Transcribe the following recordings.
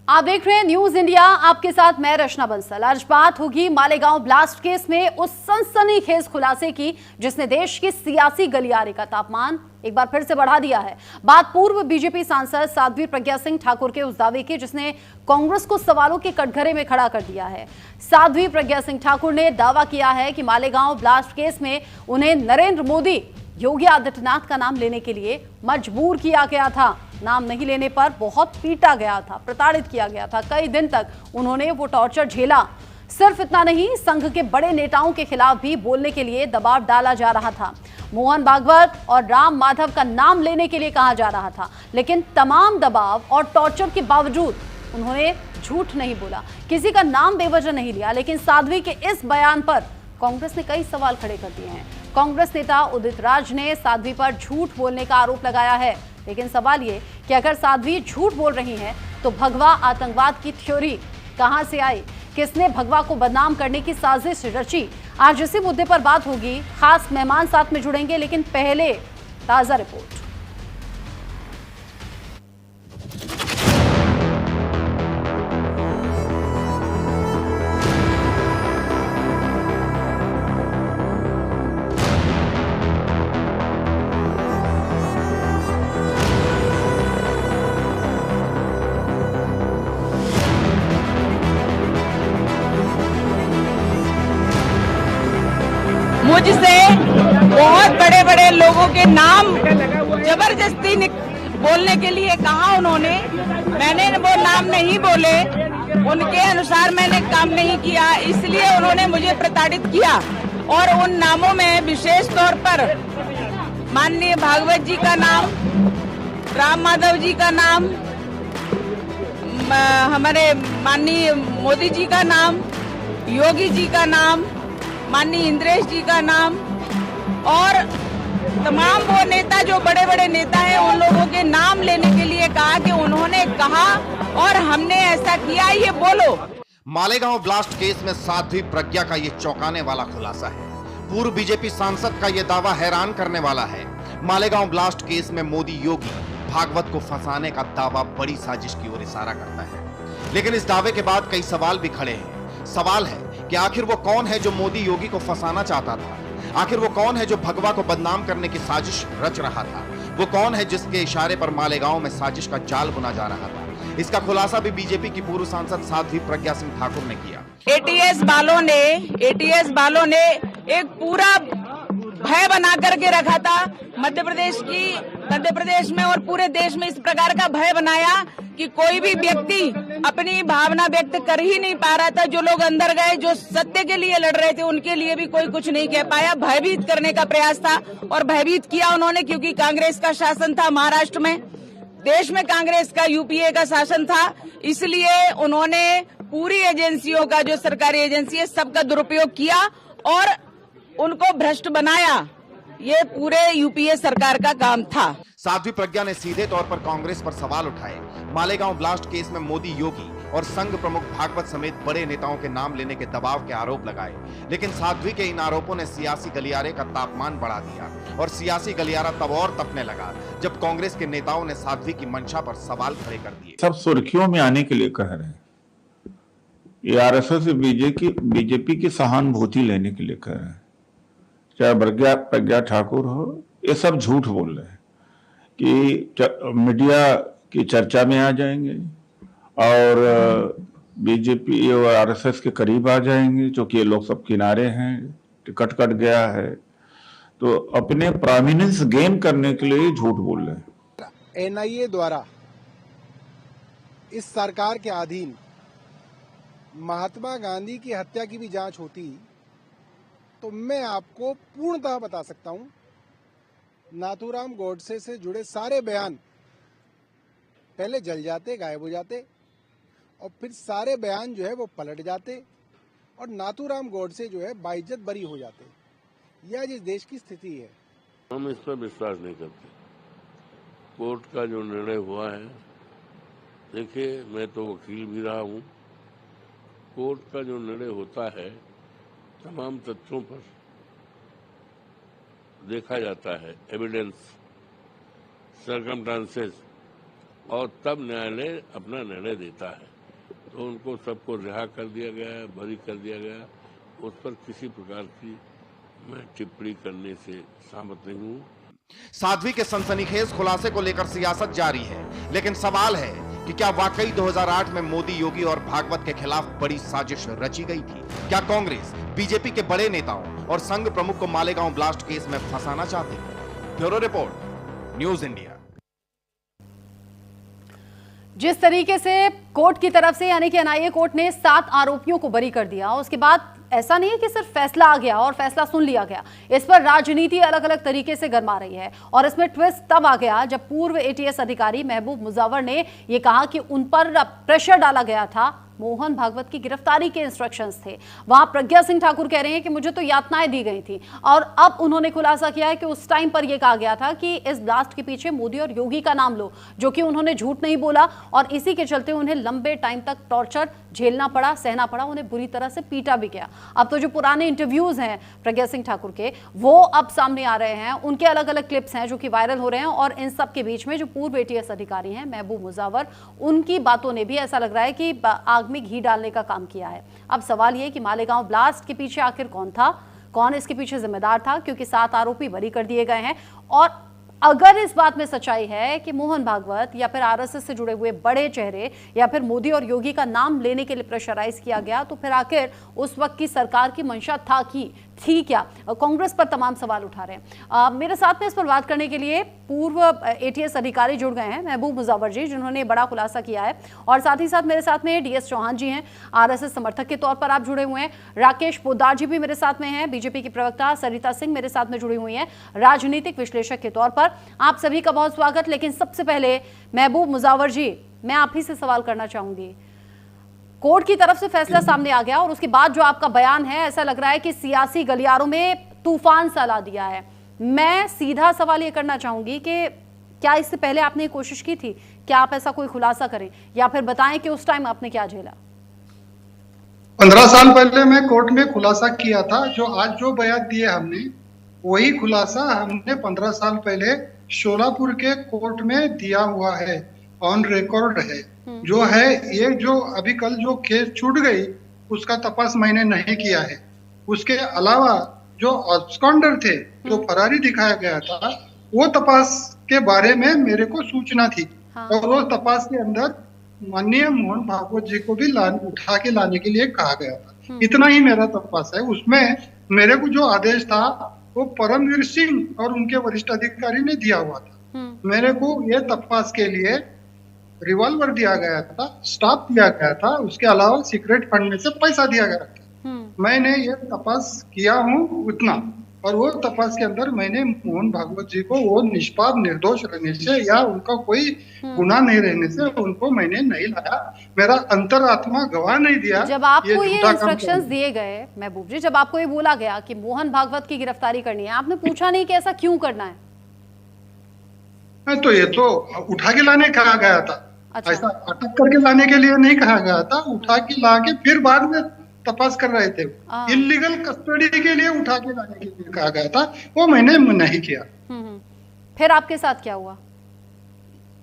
आप देख रहे हैं न्यूज इंडिया, आपके साथ मैं रचना बंसल। आज बात होगी मालेगांव ब्लास्ट केस में उस सनसनीखेज खुलासे की जिसने देश के सियासी गलियारे का तापमान एक बार फिर से बढ़ा दिया है। बात पूर्व बीजेपी सांसद साध्वी प्रज्ञा सिंह ठाकुर के उस दावे की जिसने कांग्रेस को सवालों के कटघरे में खड़ा कर दिया है। साध्वी प्रज्ञा सिंह ठाकुर ने दावा किया है कि मालेगांव ब्लास्ट केस में उन्हें नरेंद्र मोदी, योगी आदित्यनाथ का नाम लेने के लिए मजबूर किया गया था। नाम नहीं लेने पर बहुत पीटा गया था, प्रताड़ित किया गया था। कई दिन तक उन्होंने वो टॉर्चर झेला। सिर्फ इतना नहीं, संघ के बड़े नेताओं के खिलाफ भी बोलने के लिए दबाव डाला जा रहा था। मोहन भागवत और राम माधव का नाम लेने के लिए कहा जा रहा था, लेकिन तमाम दबाव और टॉर्चर के बावजूद उन्होंने झूठ नहीं बोला, किसी का नाम बेवजह नहीं लिया। लेकिन साध्वी के इस बयान पर कांग्रेस ने कई सवाल खड़े कर दिए हैं। कांग्रेस नेता उदित राज ने साध्वी पर झूठ बोलने का आरोप लगाया है। लेकिन सवाल ये कि अगर साध्वी झूठ बोल रही हैं तो भगवा आतंकवाद की थ्योरी कहां से आई, किसने भगवा को बदनाम करने की साजिश रची? आज इसी मुद्दे पर बात होगी। खास मेहमान साथ में जुड़ेंगे, लेकिन पहले ताजा रिपोर्ट। मुझसे बहुत बड़े बड़े लोगों के नाम जबरदस्ती बोलने के लिए कहा उन्होंने। मैंने वो नाम नहीं बोले, उनके अनुसार मैंने काम नहीं किया, इसलिए उन्होंने मुझे प्रताड़ित किया। और उन नामों में विशेष तौर पर माननीय भागवत जी का नाम, राम माधव जी का नाम, हमारे माननीय मोदी जी का नाम, योगी जी का नाम, माननीय इंद्रेश जी का नाम और तमाम वो नेता जो बड़े बड़े नेता हैं उन लोगों के नाम लेने के लिए कहा कि उन्होंने कहा और हमने ऐसा किया। ये बोलो। मालेगांव ब्लास्ट केस में साध्वी प्रज्ञा का ये चौंकाने वाला खुलासा है। पूर्व बीजेपी सांसद का ये दावा हैरान करने वाला है। मालेगांव ब्लास्ट केस में मोदी, योगी, भागवत को फंसाने का दावा बड़ी साजिश की ओर इशारा करता है। लेकिन इस दावे के बाद कई सवाल भी खड़े हैं। सवाल है कि आखिर वो कौन है जो मोदी, योगी को फंसाना चाहता था? आखिर वो कौन है जो भगवा को बदनाम करने की साजिश रच रहा था? वो कौन है जिसके इशारे पर मालेगांव में साजिश का जाल बुना जा रहा था? इसका खुलासा भी बीजेपी की पूर्व सांसद साध्वी प्रज्ञा सिंह ठाकुर ने किया। एटीएस वालों ने एक पूरा भय बना करके रखा था। मध्य प्रदेश में और पूरे देश में इस प्रकार का भय बनाया कि कोई भी व्यक्ति अपनी भावना व्यक्त कर ही नहीं पा रहा था। जो लोग अंदर गए, जो सत्य के लिए लड़ रहे थे, उनके लिए भी कोई कुछ नहीं कह पाया। भयभीत करने का प्रयास था और भयभीत किया उन्होंने, क्योंकि कांग्रेस का शासन था महाराष्ट्र में, देश में कांग्रेस का यूपीए का शासन था। इसलिए उन्होंने पूरी एजेंसियों का, जो सरकारी एजेंसी है, सबका दुरुपयोग किया और उनको भ्रष्ट बनाया। ये पूरे यूपीए सरकार का काम था। साध्वी प्रज्ञा ने सीधे तौर पर कांग्रेस पर सवाल उठाए। मालेगांव ब्लास्ट केस में मोदी, योगी और संघ प्रमुख भागवत समेत बड़े नेताओं के नाम लेने के दबाव के आरोप लगाए। लेकिन साध्वी के इन आरोपों ने सियासी गलियारे का तापमान बढ़ा दिया और सियासी गलियारा तब और तपने लगा जब कांग्रेस के नेताओं ने साध्वी की मंशा पर सवाल खड़े कर दिए। सब सुर्खियों में आने के लिए कह रहे हैं। ये आरएसएस बीजेपी की सहानुभूति लेने के लिए कह रहे हैं। चाहे प्रज्ञा ठाकुर हो, ये सब झूठ बोल रहे हैं कि मीडिया की चर्चा में आ जाएंगे और बीजेपी और आरएसएस के करीब आ जाएंगे, क्योंकि ये लोग सब किनारे हैं, टिकट कट गया है, तो अपने प्रोमिनेंस गेन करने के लिए झूठ बोल रहे हैं। एनआईए द्वारा इस सरकार के अधीन महात्मा गांधी की हत्या की भी जांच होती तो मैं आपको पूर्णतः बता सकता हूं, नाथूराम गोडसे से जुड़े सारे बयान पहले जल जाते, गायब हो जाते और फिर सारे बयान जो है वो पलट जाते और नाथूराम गोडसे जो है बाइज्जत बरी हो जाते। यह जिस देश की स्थिति है, हम इस पर विश्वास नहीं करते। कोर्ट का जो निर्णय हुआ है, देखिए, मैं तो वकील भी रहा हूँ। कोर्ट का जो निर्णय होता है तमाम तथ्यों पर देखा जाता है, एविडेंस, सर्कमस्टांसेस, और तब न्यायालय अपना निर्णय देता है। तो उनको सबको रिहा कर दिया गया है, बरी कर दिया गया है। उस पर किसी प्रकार की मैं टिप्पणी करने से सहमत नहीं हूँ। साध्वी के सनसनीखेज खुलासे को लेकर सियासत जारी है, लेकिन सवाल है कि क्या वाकई 2008 में मोदी, योगी और भागवत के खिलाफ बड़ी साजिश रची गई थी? क्या कांग्रेस बीजेपी के बड़े नेताओं और संघ प्रमुख को मालेगांव ब्लास्ट केस में फंसाना चाहती है? Bureau report, news India. जिस तरीके से कोर्ट की तरफ से यानी कि एनआईए कोर्ट ने 7 आरोपियों को बरी कर दिया, उसके बाद ऐसा नहीं है कि सिर्फ फैसला आ गया और फैसला सुन लिया गया। इस पर राजनीति अलग अलग तरीके से गरमा रही है और इसमें ट्विस्ट तब आ गया जब पूर्व एटीएस अधिकारी महबूब मुजव्वर ने यह कहा कि उन पर प्रेशर डाला गया था। मोहन भागवत की गिरफ्तारी के इंस्ट्रक्शंस थे। वहां प्रज्ञा सिंह ठाकुर कह रहे हैं कि मुझे तो यातनाएं दी गई थी और अब उन्होंने खुलासा किया है कि उस टाइम पर यह कहा गया था कि इस ब्लास्ट के पीछे मोदी और योगी का नाम लो, जो कि उन्होंने झूठ नहीं बोला और इसी के चलते उन्हें लंबे टाइम तक टॉर्चर झेलना पड़ा, सहना पड़ा, उन्हें बुरी तरह से पीटा भी गया। अब तो जो पुराने इंटरव्यूज हैं प्रज्ञा सिंह ठाकुर के, वो अब सामने आ रहे हैं। उनके अलग अलग क्लिप्स हैं जो कि वायरल हो रहे हैं और इन सब के बीच में जो पूर्व एटीएस अधिकारी हैं महबूब मुजव्वर, उनकी बातों ने भी ऐसा लग रहा है कि आग में घी डालने का काम किया है। अब सवाल यह कि मालेगांव ब्लास्ट के पीछे आखिर कौन था, कौन इसके पीछे जिम्मेदार था, क्योंकि 7 आरोपी बरी कर दिए गए हैं। और अगर इस बात में सच्चाई है कि मोहन भागवत या फिर आरएसएस से जुड़े हुए बड़े चेहरे या फिर मोदी और योगी का नाम लेने के लिए प्रेशराइज किया गया, तो फिर आखिर उस वक्त की सरकार की मंशा थी क्या? कांग्रेस पर तमाम सवाल उठा रहे हैं। मेरे साथ में इस पर बात करने के लिए पूर्व एटीएस अधिकारी जुड़ गए हैं, महबूब मुजव्वर जी, जिन्होंने बड़ा खुलासा किया है, और साथ ही साथ मेरे साथ में डीएस चौहान जी हैं, आरएसएस समर्थक के तौर पर आप जुड़े हुए हैं। राकेश पोद्दार जी भी मेरे साथ में हैं, बीजेपी की प्रवक्ता सरिता सिंह मेरे साथ में जुड़ी हुई हैं, राजनीतिक विश्लेषक के तौर पर। आप सभी का बहुत स्वागत। लेकिन सबसे पहले महबूब मुजव्वर जी, मैं आप ही से सवाल करना चाहूंगी। कोर्ट की तरफ से फैसला सामने आ गया और उसके बाद जो आपका बयान है, ऐसा लग रहा है कि सियासी गलियारों में तूफान सा ला दिया है। मैं सीधा सवाल ये करना चाहूंगी कि क्या इससे पहले आपने कोशिश की थी कि आप ऐसा कोई खुलासा करें, या फिर बताएं कि उस टाइम आपने क्या झेला? 15 साल पहले मैं कोर्ट में खुलासा किया था। जो आज जो बयान दिए हमने, वही खुलासा हमने 15 साल पहले शोलापुर के कोर्ट में दिया हुआ है, ऑन रिकॉर्ड है। जो है ये जो अभी कल जो केस छूट गई, उसका तपास मैंने नहीं किया है। उसके अलावा जो अब्सकॉन्डर थे, जो फरारी दिखाया गया था, वो तपास के बारे में मेरे को सूचना थी। और वो तपास के अंदर माननीय मोहन भागवत जी को भी उठा के लाने के लिए कहा गया था। इतना ही मेरा तपास है। उसमें मेरे को जो आदेश था वो परमवीर सिंह और उनके वरिष्ठ अधिकारी ने दिया हुआ था। मेरे को ये तपास के लिए रिवॉल्वर दिया गया था, स्टाफ दिया गया था, उसके अलावा सीक्रेट फंड में से पैसा दिया गया था। मैंने ये तपास किया हूँ उतना, और वो तपास के अंदर मैंने मोहन भागवत जी को वो निष्पाप निर्दोष रहने से या उनका कोई गुनाह नहीं रहने से उनको मैंने नहीं लाया। मेरा अंतरात्मा गवाह नहीं दिया। जब आपको ये इंस्ट्रक्शंस दिए गए महबूब जी, जब आपको ये बोला गया कि मोहन भागवत की गिरफ्तारी करनी है, आपने पूछा नहीं कि ऐसा क्यों करना है? तो ये तो उठा के लाने कहा गया था। अच्छा। ऐसा अटक करके लाने के लिए नहीं कहा गया था, उठा के ला के फिर बाद में तपास कर रहे थे। इलीगल कस्टडी के लिए उठा के लाने के लिए कहा गया था, वो मैंने नहीं किया। फिर आपके साथ क्या हुआ?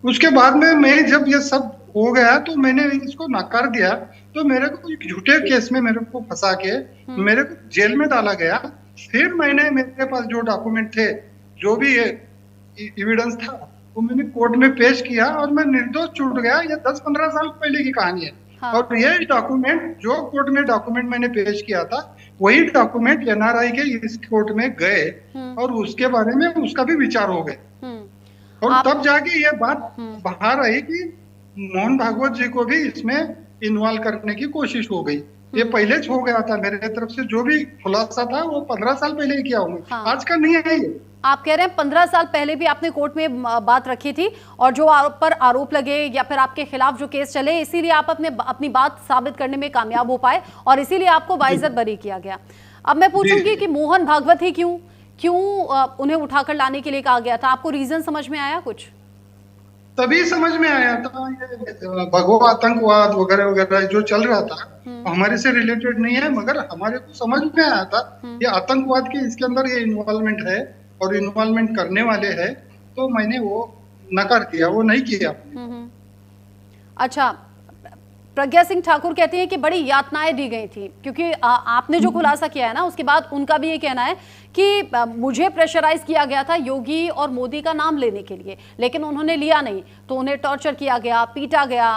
उसके बाद में मैं जब ये सब हो गया तो मैंने इसको नकार दिया। तो मेरे को एक झूठे केस में मेरे को फंसा के मेरे को जेल में डाला गया। फिर मैंने मेरे पास जो डॉक्यूमेंट थे, जो भी एविडेंस था, वो मैंने कोर्ट में पेश किया और मैं निर्दोष छूट गया। ये 10-15 साल पहले की कहानी है। हाँ। और ये डॉक्यूमेंट जो कोर्ट में डॉक्यूमेंट मैंने पेश किया था, वही डॉक्यूमेंट एनआरआई के इस कोर्ट में गए और उसके बारे में उसका भी विचार हो गए। और तब जाके ये बात बाहर आई कि मोहन भागवत जी को भी इसमें इन्वॉल्व करने की कोशिश हो गई। ये पहले हो गया था। मेरे तरफ से जो भी खुलासा था वो 15 साल पहले ही किया हूँ। हाँ। आज का नहीं है ये। आप कह रहे हैं 15 साल पहले भी आपने कोर्ट में बात रखी थी और जो पर आरोप लगे या फिर आपके खिलाफ जो केस चले, इसीलिए आप अपनी बात साबित करने में कामयाब हो पाए और इसीलिए आपको बाइज्जत बरी किया गया। अब मैं पूछूंगी कि मोहन भागवत ही क्यों उन्हें उठाकर लाने के लिए कहा गया था? आपको रीजन समझ में आया कुछ? तभी समझ में आया था। ये भगवा आतंकवाद वगैरह वगैरह जो चल रहा था हमारे से रिलेटेड नहीं है, मगर हमारे को समझ में आया था ये आतंकवाद के इसके अंदर ये इन्वॉल्वमेंट है और इन्वॉल्वमेंट करने वाले हैं। तो मैंने वो नकार दिया, वो नहीं किया। अच्छा, प्रज्ञा सिंह ठाकुर कहती हैं कि बड़ी यातनाएं दी गई थी, क्योंकि आपने जो खुलासा किया है ना, उसके बाद उनका भी ये कहना है कि मुझे प्रेशराइज किया गया था योगी और मोदी का नाम लेने के लिए, लेकिन उन्होंने लिया नहीं, तो उन्हें टॉर्चर किया गया, पीटा गया।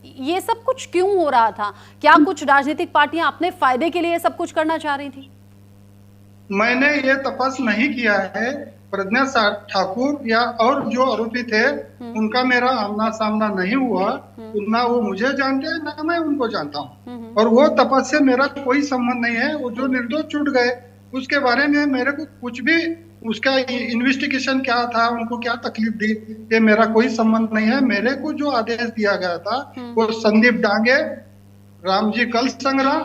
ये सब कुछ क्यों हो रहा था? क्या कुछ राजनीतिक पार्टियां अपने फायदे के लिए सब कुछ करना चाह रही थी? मैंने ये तपास नहीं किया है। प्रज्ञा ठाकुर या और जो आरोपी थे उनका मेरा आमना सामना नहीं हुआ, ना वो मुझे जानते हैं ना मैं उनको जानता हूँ, और वो तपास से मेरा कोई संबंध नहीं है। वो जो निर्दोष छूट गए उसके बारे में मेरे को कुछ भी, उसका इन्वेस्टिगेशन क्या था, उनको क्या तकलीफ दी, ये मेरा कोई संबंध नहीं है। मेरे को जो आदेश दिया गया था वो संदीप डांगे, रामजी कल संग्राम,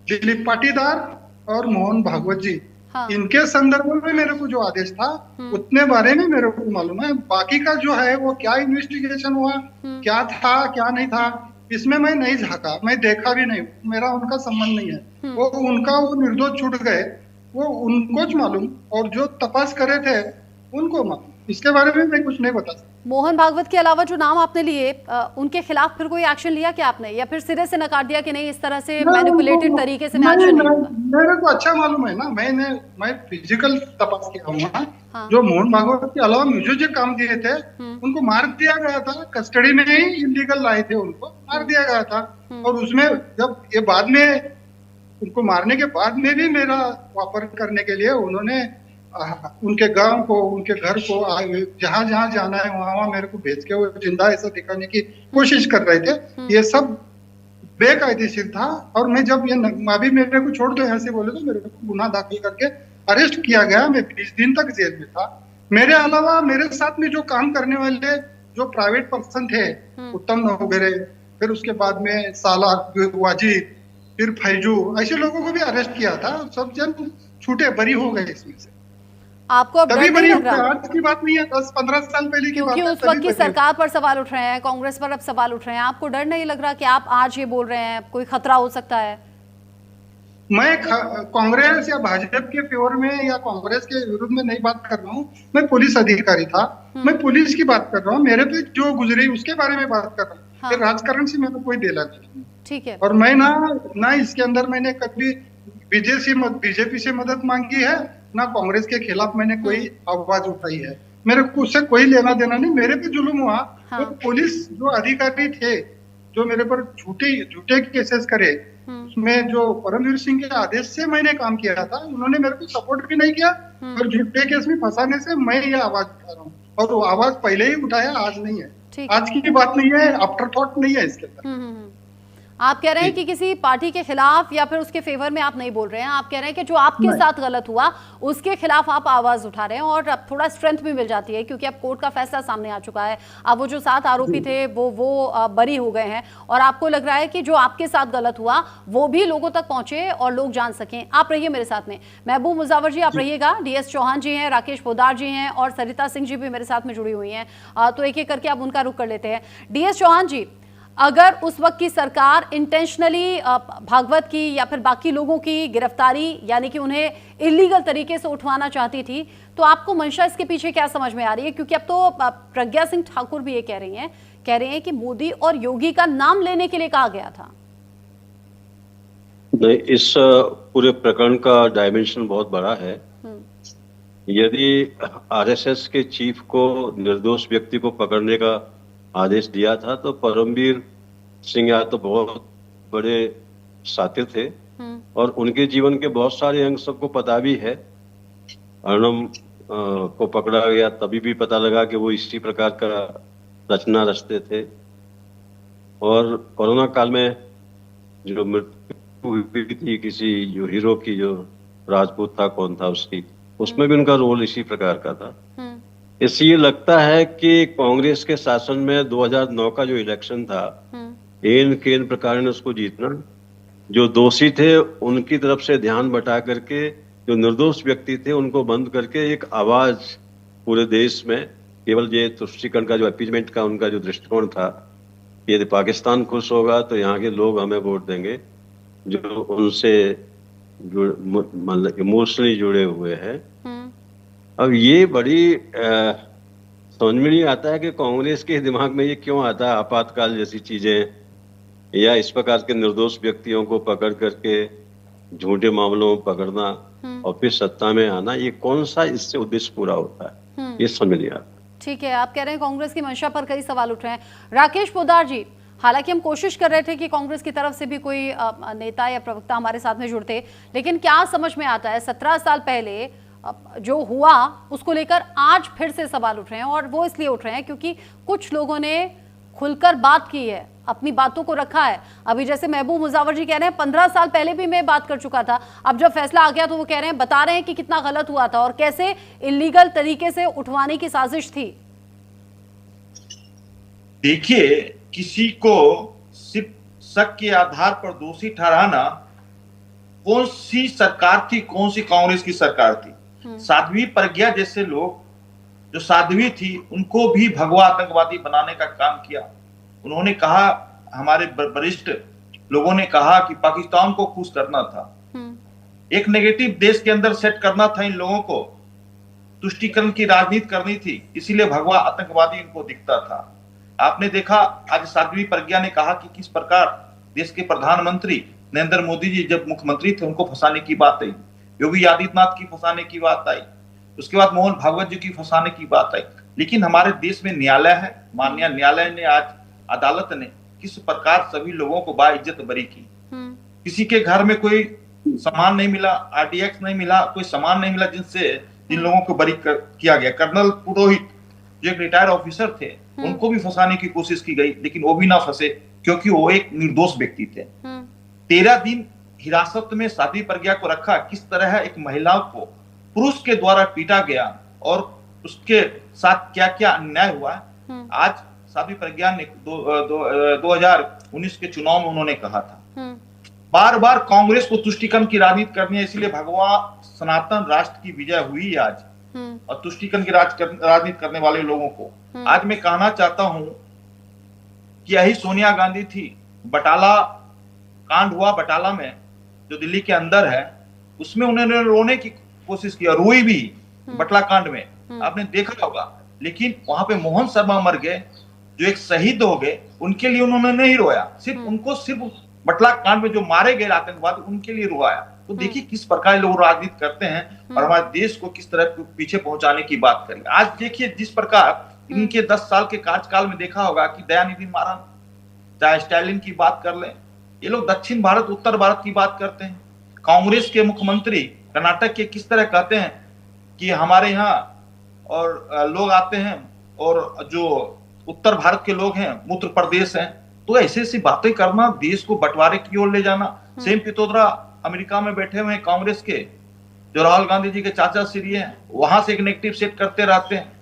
दिलीप पाटीदार और मोहन भागवत जी, हाँ। इनके संदर्भ में मेरे को जो आदेश था उतने बारे में मेरे को मालूम है। बाकी का जो है वो क्या इन्वेस्टिगेशन हुआ, क्या था क्या नहीं था, इसमें मैं नहीं झांका, मैं देखा भी नहीं, मेरा उनका संबंध नहीं है। वो उनका वो निर्दोष छूट गए वो उनको ज मालूम, और जो तपास करे थे उनको मालूम, इसके बारे में मैं कुछ नहीं बता सकता। मोहन भागवत के अलावा जो नाम आपने लिए, उनके खिलाफ फिर कोई एक्शन लिया क्या आपने, या फिर सिरे से नकार दिया कि नहीं, इस तरह से मैनिपुलेटेड तरीके से मैं एक्शन नहीं लूंगा? मेरे को अच्छा मालूम है ना, मैं फिजिकल तपास किया हूँ। हाँ। जो मोहन भागवत के अलावा मुझे जो काम दिए थे उनको मार दिया गया था, कस्टडी में ही इलीगल लाए थे, उनको मार दिया गया था। और उसमें जब ये बाद में उनको मारने के बाद में भी मेरा वापर करने के लिए उन्होंने उनके गांव को, उनके घर को, जहां जहां जाना है वहां वहां मेरे को भेज के वो जिंदा ऐसा दिखाने की कोशिश कर रहे थे। ये सब बेकायदेशीर था। और मैं जब ये अभी मेरे को छोड़ दो यहाँ से बोले तो मेरे को गुनाह दाखिल करके अरेस्ट किया गया। मैं 20 दिन तक जेल में था। मेरे अलावा मेरे साथ में जो काम करने वाले जो प्राइवेट पर्सन थे, उत्तम नवघरे, फिर उसके बाद में साला वाजिद, फिर फैजू, ऐसे लोगों को भी अरेस्ट किया था। सब जन छूटे, बरी हो गए इसमें से। आपको अब डर नहीं लग रहा? आज की बात नहीं है, 10-15 साल पहले की बात है। क्योंकि उस वक्त की सरकार पर सवाल उठ रहे हैं, कांग्रेस पर अब सवाल उठ रहे हैं। आपको डर नहीं लग रहा कि आप आज ये बोल रहे हैं, कोई खतरा हो सकता है? मैं कांग्रेस या भाजपा के फेवर में या कांग्रेस के विरुद्ध में नहीं बात कर रहा हूँ। मैं पुलिस अधिकारी था, मैं पुलिस की बात कर रहा हूँ। मेरे पे जो गुजरी उसके बारे में बात कर रहा हूँ। हाँ। राजकारण से मेरा कोई देला नहीं। ठीक है। और मैं ना इसके अंदर मैंने कभी बीजेपी से मदद मांगी है, ना कांग्रेस के खिलाफ मैंने कोई आवाज उठाई है। मेरे को उससे कोई लेना देना नहीं। मेरे पे जुल्म हुआ, हाँ। वो पुलिस जो अधिकारी थे जो मेरे पर झूठे केसेस करे, उसमें जो परमवीर सिंह के आदेश से मैंने काम किया था, उन्होंने मेरे को सपोर्ट भी नहीं किया और झूठे केस में फंसाने से मैं ये आवाज उठा रहा हूँ। और वो आवाज पहले ही उठाया, आज नहीं है। आज की बात नहीं है, आफ्टर थॉट नहीं है इसके अंदर। आप कह रहे हैं कि किसी पार्टी के खिलाफ या फिर उसके फेवर में आप नहीं बोल रहे हैं। आप कह रहे हैं कि जो आपके साथ गलत हुआ उसके खिलाफ आप आवाज उठा रहे हैं, और अब थोड़ा स्ट्रेंथ भी मिल जाती है क्योंकि अब कोर्ट का फैसला सामने आ चुका है। अब वो जो 7 आरोपी थे वो बरी हो गए हैं, और आपको लग रहा है कि जो आपके साथ गलत हुआ वो भी लोगों तक पहुंचे और लोग जान सकें। आप रहिए मेरे साथ में, महबूब मुजावर जी आप रहिएगा, DS चौहान जी हैं, राकेश पोदार जी हैं, और सरिता सिंह जी भी मेरे साथ में जुड़ी हुई हैं। तो एक एक करके आप उनका रुख कर लेते हैं। DS चौहान जी, अगर उस वक्त की सरकार इंटेंशनली भागवत की या फिर बाकी लोगों की गिरफ्तारी, यानी कि उन्हें इलीगल तरीके से उठवाना चाहती थी, तो आपको मंशा इसके पीछे क्या समझ में आ रही है? क्योंकि अब तो प्रज्ञा सिंह ठाकुर भी ये कह रही हैं कि मोदी और योगी का नाम लेने के लिए कहा गया था। नहीं, इस पूरे प्रकरण का डायमेंशन बहुत बड़ा है। यदि RSS के चीफ को निर्दोष व्यक्ति को पकड़ने का आदेश दिया था तो परमवीर सिंह या तो बहुत बड़े साथी थे और उनके जीवन के बहुत सारे अंग सबको पता भी है। अर्णब को पकड़ा गया तभी भी पता लगा कि वो इसी प्रकार का रचना रचते थे, और कोरोना काल में जो मृत्यु हुई थी किसी जो हीरो की, जो राजपूत था, कौन था उसकी, उसमें भी उनका रोल इसी प्रकार का था। इसलिए लगता है कि कांग्रेस के शासन में 2009 का जो इलेक्शन था, एन केन प्रकार ने उसको जीतना, जो दोषी थे उनकी तरफ से ध्यान बटा करके जो निर्दोष व्यक्ति थे उनको बंद करके एक आवाज पूरे देश में, केवल ये तुष्टीकरण का जो अपीजमेंट का उनका जो दृष्टिकोण था, यदि पाकिस्तान खुश होगा तो यहाँ के लोग हमें वोट देंगे, जो उनसे मतलब इमोशनली जुड़े हुए हैं। अब ये बड़ी समझ में नहीं आता है कि कांग्रेस के दिमाग में ये क्यों आता है, आपातकाल जैसी चीजें या इस प्रकार के निर्दोष व्यक्तियों को पकड़ करके झूठे मामलों में पकड़ना और फिर सत्ता में आना, ये कौन सा इससे उद्देश्य पूरा होता है, ये समझ में नहीं आता। ठीक है, आप कह रहे हैं कांग्रेस की मंशा पर कई सवाल उठ रहे हैं। राकेश पोद्दार जी, हालांकि हम कोशिश कर रहे थे कि कांग्रेस की तरफ से भी कोई नेता या प्रवक्ता हमारे साथ में जुड़ते, लेकिन क्या समझ में आता है 17 साल पहले जो हुआ उसको लेकर आज फिर से सवाल उठ रहे हैं, और वो इसलिए उठ रहे हैं क्योंकि कुछ लोगों ने खुलकर बात की है, अपनी बातों को रखा है। अभी जैसे महबूब मुजावर जी कह रहे हैं 15 साल पहले भी मैं बात कर चुका था, अब जब फैसला आ गया तो वो कह रहे हैं, बता रहे हैं कि कितना गलत हुआ था और कैसे इलीगल तरीके से उठवाने की साजिश थी। देखिए, किसी को सिर्फ शक के आधार पर दोषी ठहराना, कौन सी सरकार थी, कौन सी कांग्रेस की सरकार थी। साध्वी प्रज्ञा जैसे लोग, जो साध्वी थी, उनको भी भगवा आतंकवादी बनाने का काम किया। उन्होंने कहा, हमारे वरिष्ठ लोगों ने कहा कि पाकिस्तान को खुश करना था, एक नेगेटिव देश के अंदर सेट करना था, इन लोगों को तुष्टीकरण की राजनीति करनी थी, इसीलिए भगवा आतंकवादी इनको दिखता था। आपने देखा आज साध्वी प्रज्ञा ने कहा कि किस प्रकार देश के प्रधानमंत्री नरेंद्र मोदी जी जब मुख्यमंत्री थे उनको फंसाने की बात आई, योगी आदित्यनाथ की फंसाने की बात आई, उसके बाद मोहन भागवत जी की फंसाने की बात आई। लेकिन हमारे देश में न्यायालय है, माननीय न्यायालय ने, आज अदालत ने किस प्रकार सभी लोगों को बाइज्जत बरी की। किसी के घर में कोई सामान नहीं मिला, आरडीएक्स नहीं मिला, कोई सामान नहीं मिला जिनसे जिन लोगों को बरी किया गया। कर्नल पुरोहित जो एक रिटायर्ड ऑफिसर थे, उनको भी फंसाने की कोशिश की गई, लेकिन वो भी ना फंसे क्योंकि वो एक निर्दोष व्यक्ति थे। 13 दिन हिरासत में साध्वी प्रज्ञा को रखा। किस तरह एक महिला को पुरुष के द्वारा पीटा गया और उसके साथ क्या क्या अन्याय हुआ। आज साध्वी प्रज्ञा ने 2019 के चुनाव में उन्होंने कहा था, बार बार कांग्रेस को तुष्टीकरण की राजनीति करनी है, इसलिए भगवान सनातन राष्ट्र की विजय हुई आज, और तुष्टीकरण की राजनीति करने वाले लोगों को आज मैं कहना चाहता हूं कि यही सोनिया गांधी थी। बटाला कांड हुआ, बटाला में जो दिल्ली के अंदर है, उसमें उन्होंने रोने की कोशिश की, रोई भी बटला कांड में, आपने देखा होगा। लेकिन वहां पे मोहन शर्मा मर गए, जो एक शहीद हो गए, उनके लिए उन्होंने नहीं रोया, सिर्फ उनको सिर्फ बटला कांड में जो मारे गए आतंकवादी, उनके लिए रोया। तो देखिए किस प्रकार लोग राजनीति करते हैं और हमारे देश को किस तरह पीछे पहुंचाने की बात करें। आज देखिए जिस प्रकार इनके 10 साल के कार्यकाल में देखा होगा कि दयानिधि मारन, चाहे स्टालिन की बात कर लें, ये लोग दक्षिण भारत उत्तर भारत की बात करते हैं। कांग्रेस के मुख्यमंत्री कर्नाटक के किस तरह कहते हैं कि हमारे यहाँ और लोग आते हैं, और जो उत्तर भारत के लोग हैं उत्तर प्रदेश हैं। तो ऐसी ऐसी बातें करना, देश को बंटवारे की ओर ले जाना। सेम पित्रोदा अमेरिका में बैठे हुए हैं कांग्रेस के, जो राहुल गांधी जी के चाचा श्री हैं, वहां से एक नेगेटिव सेट करते रहते हैं।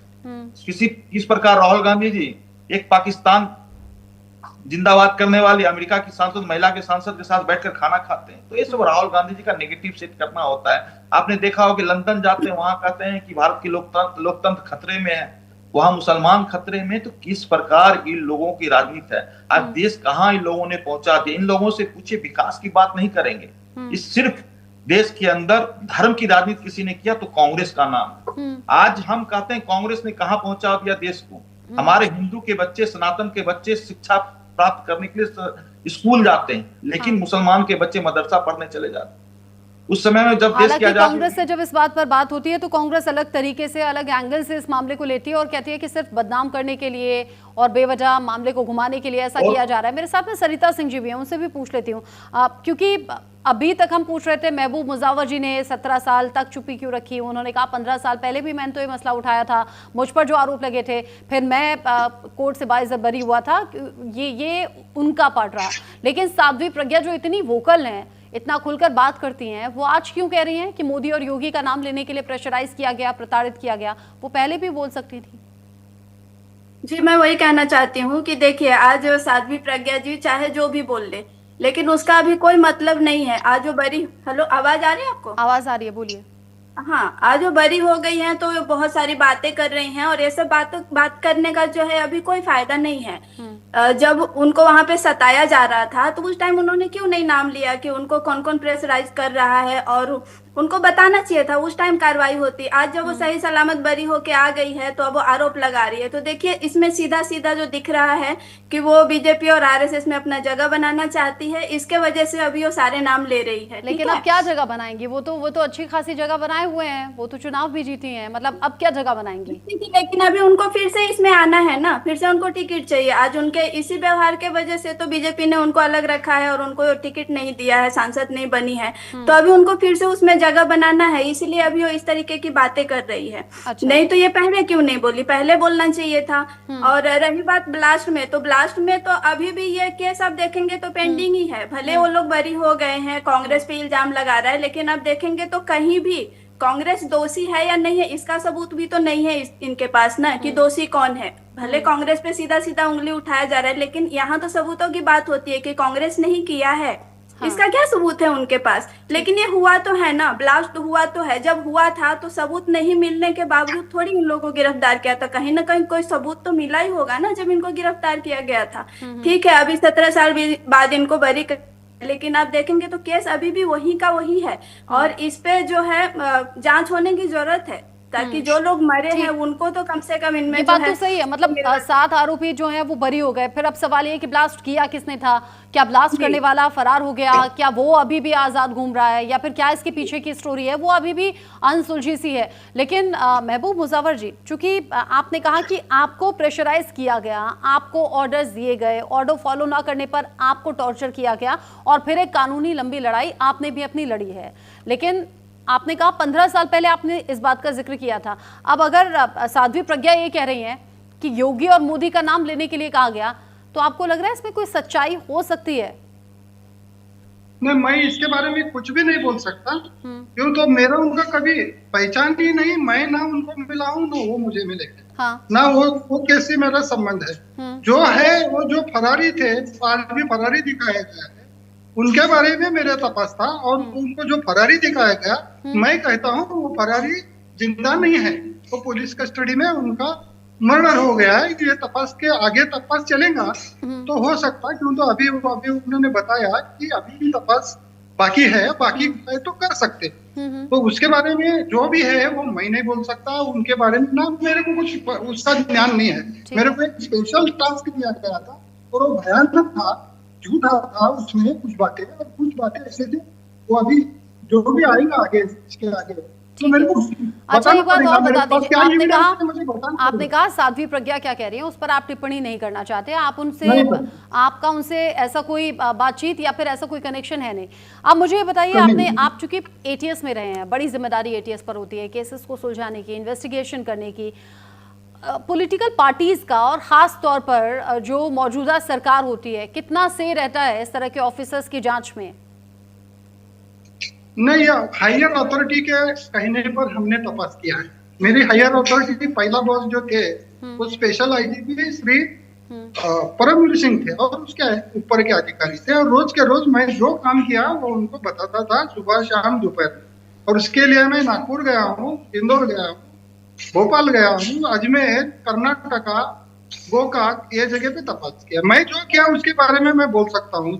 किस प्रकार राहुल गांधी जी एक पाकिस्तान जिंदाबाद करने वाली अमेरिका की सांसद, महिला के सांसद के साथ बैठकर खाना खाते हैं। तो ये सब राहुल गांधी जी का नेगेटिव सेट करना होता है। आपने देखा हो कि लंदन जाते हैं, वहां कहते हैं कि भारत की लोकतंत्र खतरे में है, वहां मुसलमान खतरे में। तो किस प्रकार इन लोगों की राजनीति है। आज देश कहां इन लोगों ने पहुंचा दिया। इन लोगों से पूछे, विकास की बात नहीं करेंगे। इस सिर्फ देश के अंदर धर्म की राजनीति किसी ने किया तो कांग्रेस का नाम। आज हम कहते हैं कांग्रेस ने कहां पहुंचा दिया देश को। हमारे हिंदू के बच्चे, सनातन के बच्चे शिक्षा प्राप्त करने के लिए स्कूल जाते हैं, लेकिन मुसलमान के बच्चे मदरसा पढ़ने चले जाते हैं। उस समय में जब देश की आजादी, कांग्रेस से जब इस बात पर बात होती है तो कांग्रेस अलग तरीके से, अलग एंगल से इस मामले को लेती है और कहती है कि सिर्फ बदनाम करने के लिए और बेवजह मामले को घुमाने के लिए ऐसा किया जा रहा है। मेरे साथ में सरिता सिंह जी भी हैं, उनसे भी पूछ लेती हूँ, क्योंकि अभी तक हम पूछ रहे थे महबूब मुजावर जी ने 17 साल तक चुप्पी क्यों रखी। उन्होंने कहा 15 साल पहले भी मैंने तो ये मसला उठाया था, मुझ पर जो आरोप लगे थे, फिर मैं कोर्ट से बाइज्जत बरी हुआ था, ये उनका पार्ट रहा। लेकिन साध्वी प्रज्ञा जो इतनी वोकल हैं, इतना खुलकर बात करती हैं, वो आज क्यों कह रही हैं कि मोदी और योगी का नाम लेने के लिए प्रेशराइज किया गया, प्रताड़ित किया गया? वो पहले भी बोल सकती थी। जी, मैं वही कहना चाहती हूँ कि देखिए, आज साध्वी प्रज्ञा जी चाहे जो भी बोल ले, लेकिन उसका अभी कोई मतलब नहीं है। आज वो बरी, हेलो, आवाज आ रही है आपको? आवाज आ रही है, बोलिए। हाँ, आज वो बरी हो गई हैं तो बहुत सारी बातें कर रही हैं, और ये सब बात करने का जो है अभी कोई फायदा नहीं है। जब उनको वहां पे सताया जा रहा था तो उस टाइम उन्होंने क्यों नहीं नाम लिया कि उनको कौन कौन प्रेशराइज कर रहा है, और उनको बताना चाहिए था, उस टाइम कार्रवाई होती। आज जब वो सही सलामत बरी होके आ गई है तो अब वो आरोप लगा रही है। तो देखिए, इसमें सीधा सीधा जो दिख रहा है कि वो बीजेपी और आरएसएस में अपना जगह बनाना चाहती है, इसके वजह से अभी वो सारे नाम ले रही है। लेकिन अब क्या जगह बनाएंगी? वो तो अच्छी खासी जगह बनाए हुए हैं, वो तो चुनाव भी जीती हैं, मतलब अब क्या जगह बनाएंगी? लेकिन अभी उनको फिर से इसमें आना है ना, फिर से उनको टिकट चाहिए। आज उनके इसी व्यवहार के वजह से तो बीजेपी ने उनको अलग रखा है और उनको टिकट नहीं दिया है, सांसद नहीं बनी है। तो अभी उनको फिर से उसमें जगह बनाना है, इसीलिए अभी वो इस तरीके की बातें कर रही है। अच्छा। नहीं तो ये पहले क्यों नहीं बोली? पहले बोलना चाहिए था। और रही बात ब्लास्ट में, तो ब्लास्ट में तो अभी भी ये केस आप देखेंगे तो पेंडिंग ही है। भले वो लोग बरी हो गए हैं, कांग्रेस पे इल्जाम लगा रहा है, लेकिन अब देखेंगे तो कहीं भी कांग्रेस दोषी है या नहीं है इसका सबूत भी तो नहीं है इनके पास ना, कि दोषी कौन है। भले कांग्रेस पे सीधा सीधा उंगली उठाया जा रहा है, लेकिन यहाँ तो सबूतों की बात होती है कि कांग्रेस ने ही किया है। हाँ। इसका क्या सबूत है उनके पास? लेकिन ये हुआ तो है ना, ब्लास्ट हुआ तो है। जब हुआ था तो सबूत नहीं मिलने के बावजूद थोड़ी इन लोगों को गिरफ्तार किया था, कहीं ना कहीं कोई सबूत तो मिला ही होगा ना जब इनको गिरफ्तार किया गया था। ठीक है, अभी 17 साल बाद इनको बरी, लेकिन आप देखेंगे तो केस अभी भी वही का वही है, और इस पे जो है जांच होने की जरूरत है, ताकि जो लोग मरे हैं उनको तो कम से कम इनमें बात तो सही है। मतलब 7 आरोपी जो हैं वो बरी हो गए, फिर अब सवाल ये कि ब्लास्ट किया किसने था? क्या ब्लास्ट करने वाला फरार हो गया? क्या वो अभी भी आजाद घूम रहा है, या फिर क्या इसके पीछे की स्टोरी है? वो अभी भी अनसुलझी सी है। लेकिन महबूब मुजव्वर जी, चूंकि आपने कहा कि आपको प्रेशराइज किया गया, आपको ऑर्डर्स दिए गए, ऑर्डर फॉलो ना करने पर आपको टॉर्चर किया गया, और फिर एक कानूनी लंबी लड़ाई आपने भी अपनी लड़ी है। लेकिन आपने कहा 15 साल पहले आपने इस बात का जिक्र किया था। अब अगर साध्वी प्रज्ञा ये कह रही हैं कि योगी और मोदी का नाम लेने के लिए कहा गया, तो आपको लग रहा है इसमें कोई सच्चाई हो सकती है? नहीं, मैं इसके बारे में कुछ भी नहीं बोल सकता, क्यों तो मेरा उनका कभी पहचान ही नहीं। मैं ना उनको मिला हूँ ना वो मुझे मिले। हाँ। ना वो कैसे मेरा संबंध है। जो है वो जो फरारी थे, आज भी फरारी दिखाया गया है, उनके बारे में मेरा तपास था। और उनको जो फरारी दिखाया गया, मैं कहता हूँ वो फरारी जिंदा नहीं है, वो पुलिस कस्टडी में उनका मर्डर हो गया है। ये तपास के आगे तपास चलेगा तो हो सकता है, क्यों तो अभी उन्होंने बताया कि अभी भी तपास बाकी है, बाकी है तो कर सकते। तो उसके बारे में जो भी है वो मैं नहीं बोल सकता। उनके बारे में ना मेरे को कुछ उसका ज्ञान नहीं है। मेरे को एक स्पेशल टास्क दिया गया था और वो भयानक था, झूठा था, उसमें कुछ बातें और कुछ बातें ऐसे थे। वो अभी जो भी आएगा आगे, इसके आगे तो मेरे को अच्छा, एक बात और बता दीजिए। आपने कहा साध्वी प्रज्ञा क्या कह रही है उस पर आप टिप्पणी नहीं करना चाहते, आप उनसे, आपका उनसे ऐसा कोई बातचीत या फिर ऐसा कोई कनेक्शन है नहीं। अब मुझे ये बताइए, आप चूंकि एटीएस में रहे हैं, बड़ी जिम्मेदारी एटीएस पर होती है, केसेस को सुलझाने की, इन्वेस्टिगेशन करने की, पॉलिटिकल पार्टीज का और खास तौर पर जो मौजूदा सरकार होती है, कितना से रहता है इस तरह के ऑफिसर्स की जांच में? नहीं, हायर अथॉरिटी के कहने पर हमने तपास किया है। मेरी हायर अथॉरिटी पहला बॉस जो थे वो स्पेशल आईजीपी श्री परमवीर सिंह थे, और उसके ऊपर के अधिकारी थे। और रोज के रोज मैं जो काम किया वो उनको बताता था, सुबह शाम दोपहर। और उसके लिए मैं नागपुर गया हूँ, इंदौर गया हूँ, भोपाल गया हूँ, अजमेर, कर्नाटका, गोकाक, ये जगह पे तपास किया। मैं जो किया उसके बारे में मैं बोल सकता हूँ।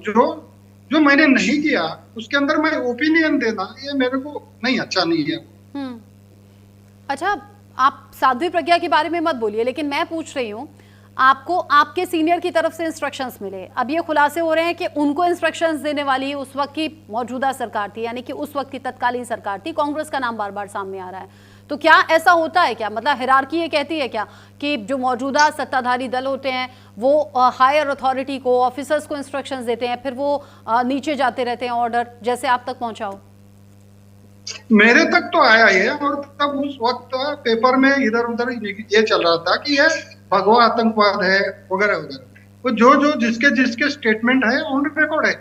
जो मैंने नहीं किया उसके अंदर मैं ओपिनियन देना, ये मेरे को नहीं, अच्छा नहीं है। अच्छा, आप साध्वी प्रज्ञा के बारे में मत बोलिए, लेकिन मैं पूछ रही हूँ, आपको आपके सीनियर की तरफ से इंस्ट्रक्शंस मिले, अब ये खुलासे हो रहे हैं कि उनको इंस्ट्रक्शंस देने वाली उस वक्त की मौजूदा सरकार थी, यानी कि उस वक्त की तत्कालीन सरकार थी। कांग्रेस का नाम बार बार सामने आ रहा है, तो क्या ऐसा होता है क्या? मतलब हिरार्की ये कहती है क्या कि जो मौजूदा सत्ताधारी दल होते हैं वो हायर अथॉरिटी को, ऑफिसर्स को इंस्ट्रक्शंस देते हैं, फिर वो नीचे जाते रहते हैं ऑर्डर, जैसे आप तक पहुंचा हो? मेरे तक तो आया है, और तब उस वक्त पेपर में इधर उधर ये चल रहा था कि ये भगवा आतंकवाद है वगैरह वगैरह। तो जो जिसके स्टेटमेंट है ऑन रिकॉर्ड है,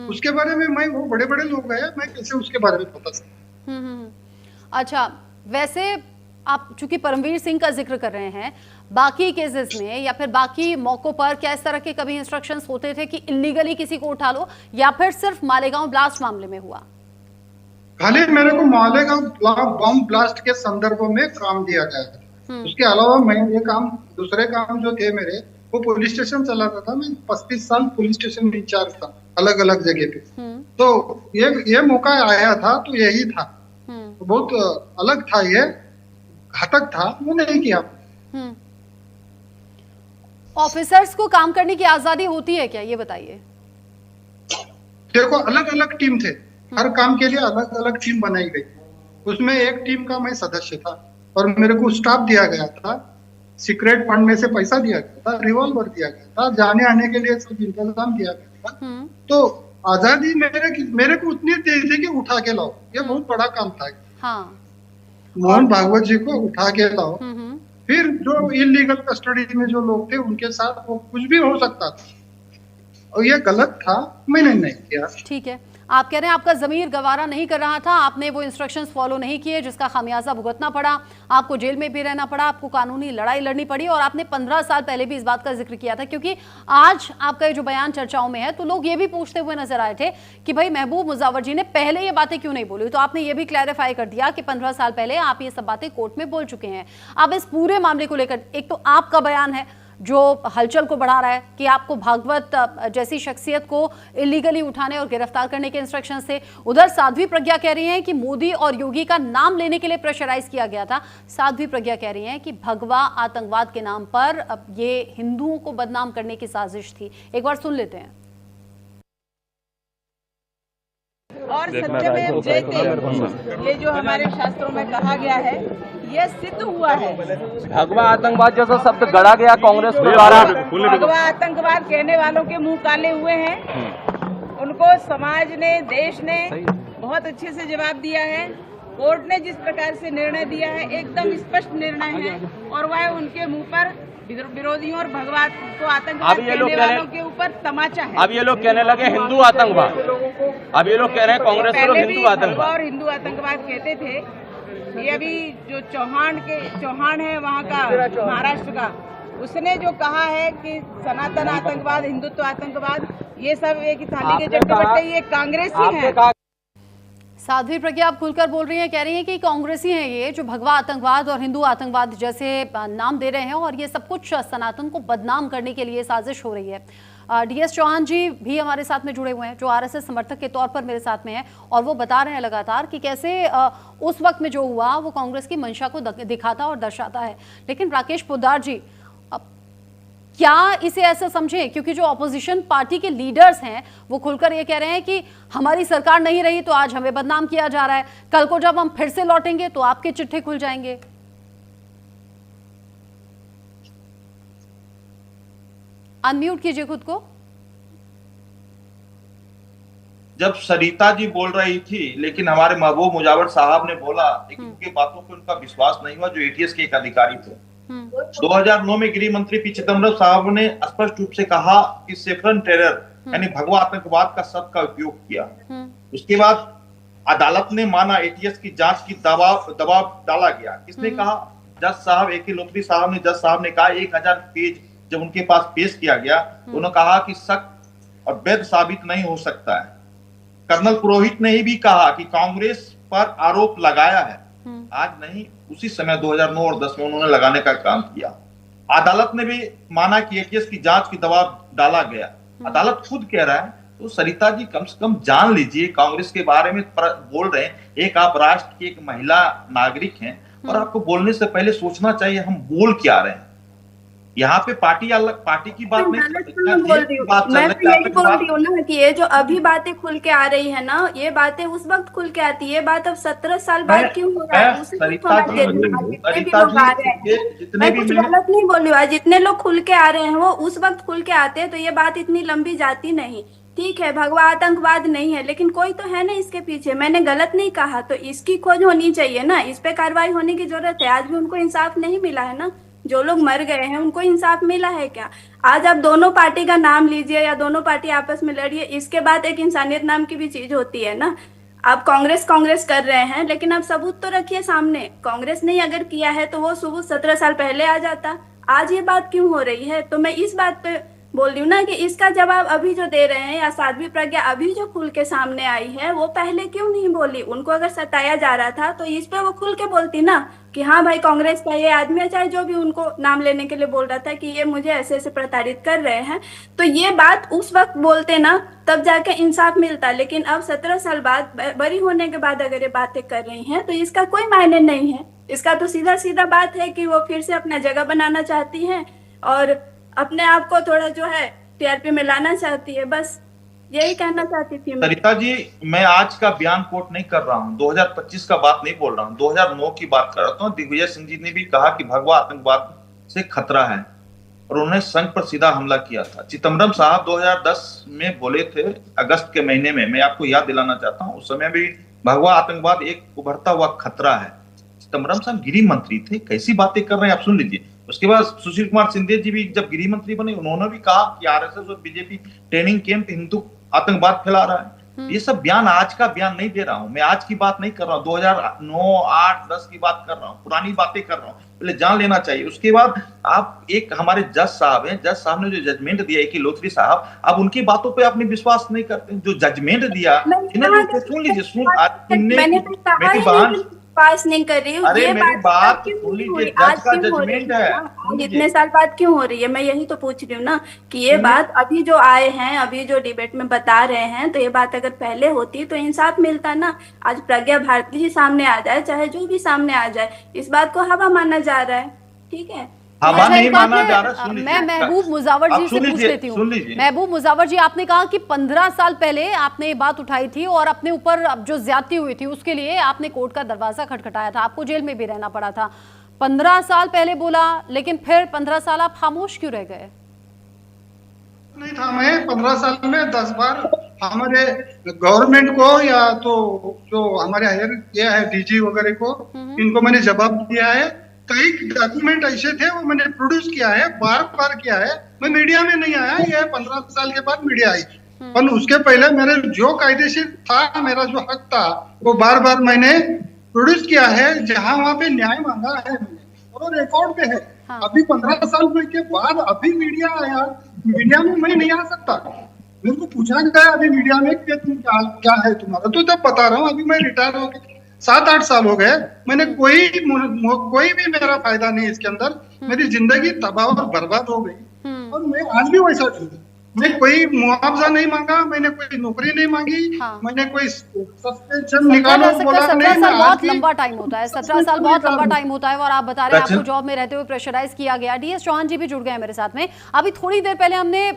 उसके बारे में मैं, वो बड़े बड़े लोग हैं, मैं कैसे उसके बारे में पता सकता। अच्छा, वैसे आप चूंकि परमवीर सिंह का जिक्र कर रहे हैं, बाकी केसेस में या फिर बाकी मौकों पर क्या इस तरह के कभी इंस्ट्रक्शंस होते थे कि इलीगली किसी को उठा लो, या फिर सिर्फ मालेगांव ब्लास्ट मामले में हुआ? खाली मेरे को मालेगांव बम ब्लास्ट के संदर्भ में काम दिया गया था। उसके अलावा मैं ये काम, दूसरे काम जो थे मेरे, वो पुलिस स्टेशन चलाता था। मैं 35 साल पुलिस स्टेशन इंचार्ज था अलग अलग जगह पे। तो ये मौका आया था तो यही था, तो बहुत अलग था, ये घातक था, वो नहीं किया। ऑफिसर्स को काम करने की आजादी होती है क्या, ये बताइए। देखो अलग अलग टीम थे, हर काम के लिए अलग अलग टीम बनाई गई। उसमें एक टीम का मैं सदस्य था और मेरे को स्टाफ दिया गया था, सीक्रेट फंड में से पैसा दिया गया था, रिवॉल्वर दिया गया था, जाने आने के लिए सब इंतजाम दिया गया था। तो आजादी मेरे को उतनी दी थी कि उठा के लाओ, ये बहुत बड़ा काम था। हाँ। मोहन भागवत जी को उठा के लाओ, फिर जो इलीगल कस्टडी में जो लोग थे उनके साथ वो कुछ भी हो सकता था, और ये गलत था, मैंने नहीं किया। ठीक है, आप कह रहे हैं आपका जमीर गवारा नहीं कर रहा था, आपने वो इंस्ट्रक्शंस फॉलो नहीं किए, जिसका खामियाजा भुगतना पड़ा, आपको जेल में भी रहना पड़ा, आपको कानूनी लड़ाई लड़नी पड़ी। और आपने 15 साल पहले भी इस बात का जिक्र किया था, क्योंकि आज आपका ये जो बयान चर्चाओं में है तो लोग ये भी पूछते हुए नजर आए थे कि भाई महबूब मुजावर जी ने पहले ये बातें क्यों नहीं बोली। तो आपने ये भी क्लैरिफाई कर दिया कि 15 साल पहले आप ये सब बातें कोर्ट में बोल चुके हैं। अब इस पूरे मामले को लेकर एक तो आपका बयान है जो हलचल को बढ़ा रहा है कि आपको भागवत जैसी शख्सियत को इलीगली उठाने और गिरफ्तार करने के इंस्ट्रक्शन थे। उधर साध्वी प्रज्ञा कह रही हैं कि मोदी और योगी का नाम लेने के लिए प्रेशराइज किया गया था। साध्वी प्रज्ञा कह रही हैं कि भगवा आतंकवाद के नाम पर ये हिंदुओं को बदनाम करने की साजिश थी। एक बार सुन लेते हैं। और सत्यमेव जयते, ये जो हमारे शास्त्रों में कहा गया है, ये सिद्ध हुआ है। भगवा आतंकवाद जैसा शब्द गढ़ा गया कांग्रेस के द्वारा। भगवा आतंकवाद कहने वालों के मुंह काले हुए हैं। उनको समाज ने, देश ने बहुत अच्छे से जवाब दिया है। कोर्ट ने जिस प्रकार से निर्णय दिया है एकदम स्पष्ट निर्णय है, और वह उनके मुंह पर विरोधियों और भगवा को आतंकवाद कहने वालों के ऊपर तमाचा है। अब ये लोग कहने लगे हिंदू आतंकवाद, अब ये लोग कह रहे हैं कांग्रेस के लोग हिंदू आतंकवाद और हिंदू आतंकवाद कहते थे। ये अभी जो चौहान है वहाँ का, महाराष्ट्र का, उसने जो कहा है कि सनातन आतंकवाद, हिंदुत्व आतंकवाद, ये सब एक ही थाली के चट्टे बट्टे, ये कांग्रेस ही है। साध्वी प्रज्ञा आप खुलकर बोल रही हैं, कह रही हैं कि कांग्रेसी हैं ये जो भगवा आतंकवाद और हिंदू आतंकवाद जैसे नाम दे रहे हैं, और ये सब कुछ सनातन को बदनाम करने के लिए साजिश हो रही है। डीएस चौहान जी भी हमारे साथ में जुड़े हुए हैं, जो आरएसएस समर्थक के तौर पर मेरे साथ में हैं, और वो बता रहे हैं लगातार कि कैसे उस वक्त में जो हुआ वो कांग्रेस की मंशा को दिखाता और दर्शाता है। लेकिन राकेश पोद्दार जी, क्या इसे ऐसा समझें, क्योंकि जो ऑपोजिशन पार्टी के लीडर्स हैं वो खुलकर ये कह रहे हैं कि हमारी सरकार नहीं रही तो आज हमें बदनाम किया जा रहा है, कल को जब हम फिर से लौटेंगे तो आपके चिट्ठे खुल जाएंगे। अनम्यूट कीजिए खुद को। जब सरिता जी बोल रही थी, लेकिन हमारे महबूब मुजावर साहब ने बोला, लेकिन उनकी बातों पे उनका विश्वास नहीं हुआ, जो एटीएस के एक अधिकारी थे। 2009 में गृह मंत्री पी चिदम्बरम साहब ने स्पष्ट रूप से कहा कि सेफरन टेरर यानी भगवा आतंकवाद का शब्द का उपयोग किया। उसके बाद अदालत ने माना, एटीएस की जांच की दबाव डाला गया। किसने कहा? जज साहब AK लोथरी साहब ने, जज साहब ने कहा 1000 पेज जब उनके पास पेश किया गया, उन्होंने कहा कि सख्त और वैध साबित नहीं हो सकता है। कर्नल पुरोहित ने भी कहा कि कांग्रेस पर आरोप लगाया है, आज नहीं, उसी समय 2009 और 10 में उन्होंने लगाने का काम किया। अदालत ने भी माना कि एटीएस की जांच की दबाव डाला गया। अदालत खुद कह रहा है, तो सरिता जी कम से कम जान लीजिए, कांग्रेस के बारे में बोल रहे हैं, एक आप राष्ट्र की एक महिला नागरिक हैं, और आपको बोलने से पहले सोचना चाहिए हम बोल क्या रहे हैं। यहाँ पे पार्टी अलग, पार्टी की बात नहीं, मैं तो यही बोल रही हूँ ना कि ये जो अभी बातें खुल के आ रही है ना, ये बातें उस वक्त खुल के आती है, बात अब 17 साल बाद क्यों हो रहा है? मैं कुछ गलत नहीं बोल रही हूँ, जितने लोग खुल के आ रहे हैं वो उस वक्त खुल के आते हैं तो ये बात इतनी लंबी जाती नहीं। ठीक है, भगवा आतंकवाद नहीं है, लेकिन कोई तो है ना इसके पीछे, मैंने गलत नहीं कहा, तो इसकी खोज होनी चाहिए ना, इस पे कार्रवाई होने की जरूरत है। आज भी उनको इंसाफ नहीं मिला है ना, जो लोग मर गए हैं उनको इंसाफ मिला है क्या? आज आप दोनों पार्टी का नाम लीजिए या दोनों पार्टी आपस में लड़िए, इसके बाद एक इंसानियत नाम की भी चीज होती है ना। आप कांग्रेस कर रहे हैं, लेकिन आप सबूत तो रखिए सामने। कांग्रेस ने अगर किया है तो वो सबूत 17 साल पहले आ जाता, आज ये बात क्यों हो रही है? तो मैं इस बात पे बोल रही हूँ ना कि इसका जवाब अभी जो दे रहे हैं, या साध्वी प्रज्ञा अभी जो खुल के सामने आई है, वो पहले क्यों नहीं बोली? उनको अगर सताया जा रहा था तो इस पे वो खुल के बोलती ना कि हाँ भाई, कांग्रेस का ये आदमी है, चाहे जो भी उनको नाम लेने के लिए बोल रहा था कि ये मुझे ऐसे ऐसे प्रताड़ित कर रहे हैं, तो ये बात उस वक्त बोलते ना, तब जाके इंसाफ मिलता। लेकिन अब 17 साल बाद, बरी होने के बाद अगर ये बातें कर रही हैं, तो इसका कोई मायने नहीं है। इसका तो सीधा सीधा बात है कि वो फिर से अपना जगह बनाना चाहती हैं और अपने आप को थोड़ा जो है टीआरपी में लाना चाहती है। बस यही कहना चाहती थी मैं। सरिता जी, मैं आज का बयान कोट नहीं कर रहा हूँ, 2025 का बात नहीं बोल रहा हूँ, 2009 की बात कर रहा हूँ। दिग्विजय सिंह जी ने भी कहा कि भगवा आतंकवाद से खतरा है और उन्होंने संघ पर सीधा हमला किया था। चिदम्बरम साहब 2010 में बोले थे, अगस्त के महीने में, मैं आपको याद दिलाना चाहता हूँ, उस समय भी भगवा आतंकवाद एक उभरता हुआ खतरा है। चिदम्बरम साहब गृह मंत्री थे, कैसी बातें कर रहे हैं आप, सुन लीजिए। उसके बाद सुशील कुमार शिंदे जी भी जब गृह मंत्री बने, उन्होंने भी कहा कि आरएसएस और बीजेपी ट्रेनिंग कैंप हिंदू आतंकवाद फैला रहा है। ये सब बयान आज का बयान नहीं दे रहा हूं मैं, आज की बात नहीं कर रहा हूं, 2009, 8, 10 की बात कर रहा हूं, पुरानी बातें कर रहा हूं। पहले जान लेना चाहिए। उसके बाद आप, एक हमारे जज साहब हैं, जज साहब ने जो जजमेंट दिया है कि लोथरी साहब, आप उनकी बातों पे अपने विश्वास नहीं करते। जो जजमेंट दिया, सुन लीजिए, मेरी बहन पास नहीं कर रही हूँ। अरे ये मेरी बात सुन लीजिए, जज का क्यों हो रही जजमेंट है। आज इतने साल बाद क्यों हो रही है? मैं यही तो पूछ रही हूँ ना कि ये बात अभी जो आए हैं, अभी जो डिबेट में बता रहे हैं, तो ये बात अगर पहले होती तो इंसाफ मिलता ना। आज प्रज्ञा भारती जी सामने आ जाए, चाहे जो भी सामने आ जाए, इस बात को हवा माना जा रहा है। ठीक है, हवा नहीं माना जा रहा। सुन मैं महबूब मुजावर जी से पूछ लेती हूँ। महबूब मुजावर जी, आपने कहा कि 15 साल पहले आपने ये बात उठाई थी और अपने ऊपर जो ज्यादती हुई थी उसके लिए आपने कोर्ट का दरवाजा खटखटाया था, आपको जेल में भी रहना पड़ा था। 15 साल पहले बोला, लेकिन फिर 15 साल आप खामोश क्यों रह गए? नहीं था, मैं 15 साल में 10 बार हमारे गवर्नमेंट को, या तो जो हमारे हायर किया है डीजी वगैरह को, इनको मैंने जवाब दिया है। कई डॉक्यूमेंट ऐसे थे, वो मैंने प्रोड्यूस किया है, बार बार किया है। मैं मीडिया में नहीं आया, ये 15 साल के बाद मीडिया आई, पर उसके पहले मेरे जो कायदेशीर था, मेरा जो हक था, वो बार बार मैंने प्रोड्यूस किया है। जहां वहां पे न्याय मांगा है मैंने, और रिकॉर्ड पे है। हाँ। अभी 15 साल के बाद अभी मीडिया आया, मीडिया में मैं नहीं आ सकता। मेरे को पूछा गया अभी मीडिया में कि तुम क्या है तुम्हारा, तो तब बता रहा हूँ। अभी मैं रिटायर हो गया, 7-8 साल हो गए, मैंने कोई भी मेरा फायदा नहीं इसके अंदर। मेरी जिंदगी तबाह और बर्बाद हो गई, और मैं आज भी वैसा हूँ। मैं कोई मुआवजा नहीं मांगा, मैंने कोई नौकरी नहीं मांगी। हाँ। मैंने कोई सस्पेंशन निकालो बोला नहीं। 17 साल बहुत लंबा टाइम होता है, 17 साल बहुत लंबा टाइम होता है। और आप बता रहे हैं आपको जॉब में रहते हुए प्रेशराइज किया गया। डीएस चौहान जी भी जुड़ गए हैं मेरे साथ में। अभी थोड़ी देर पहले हमने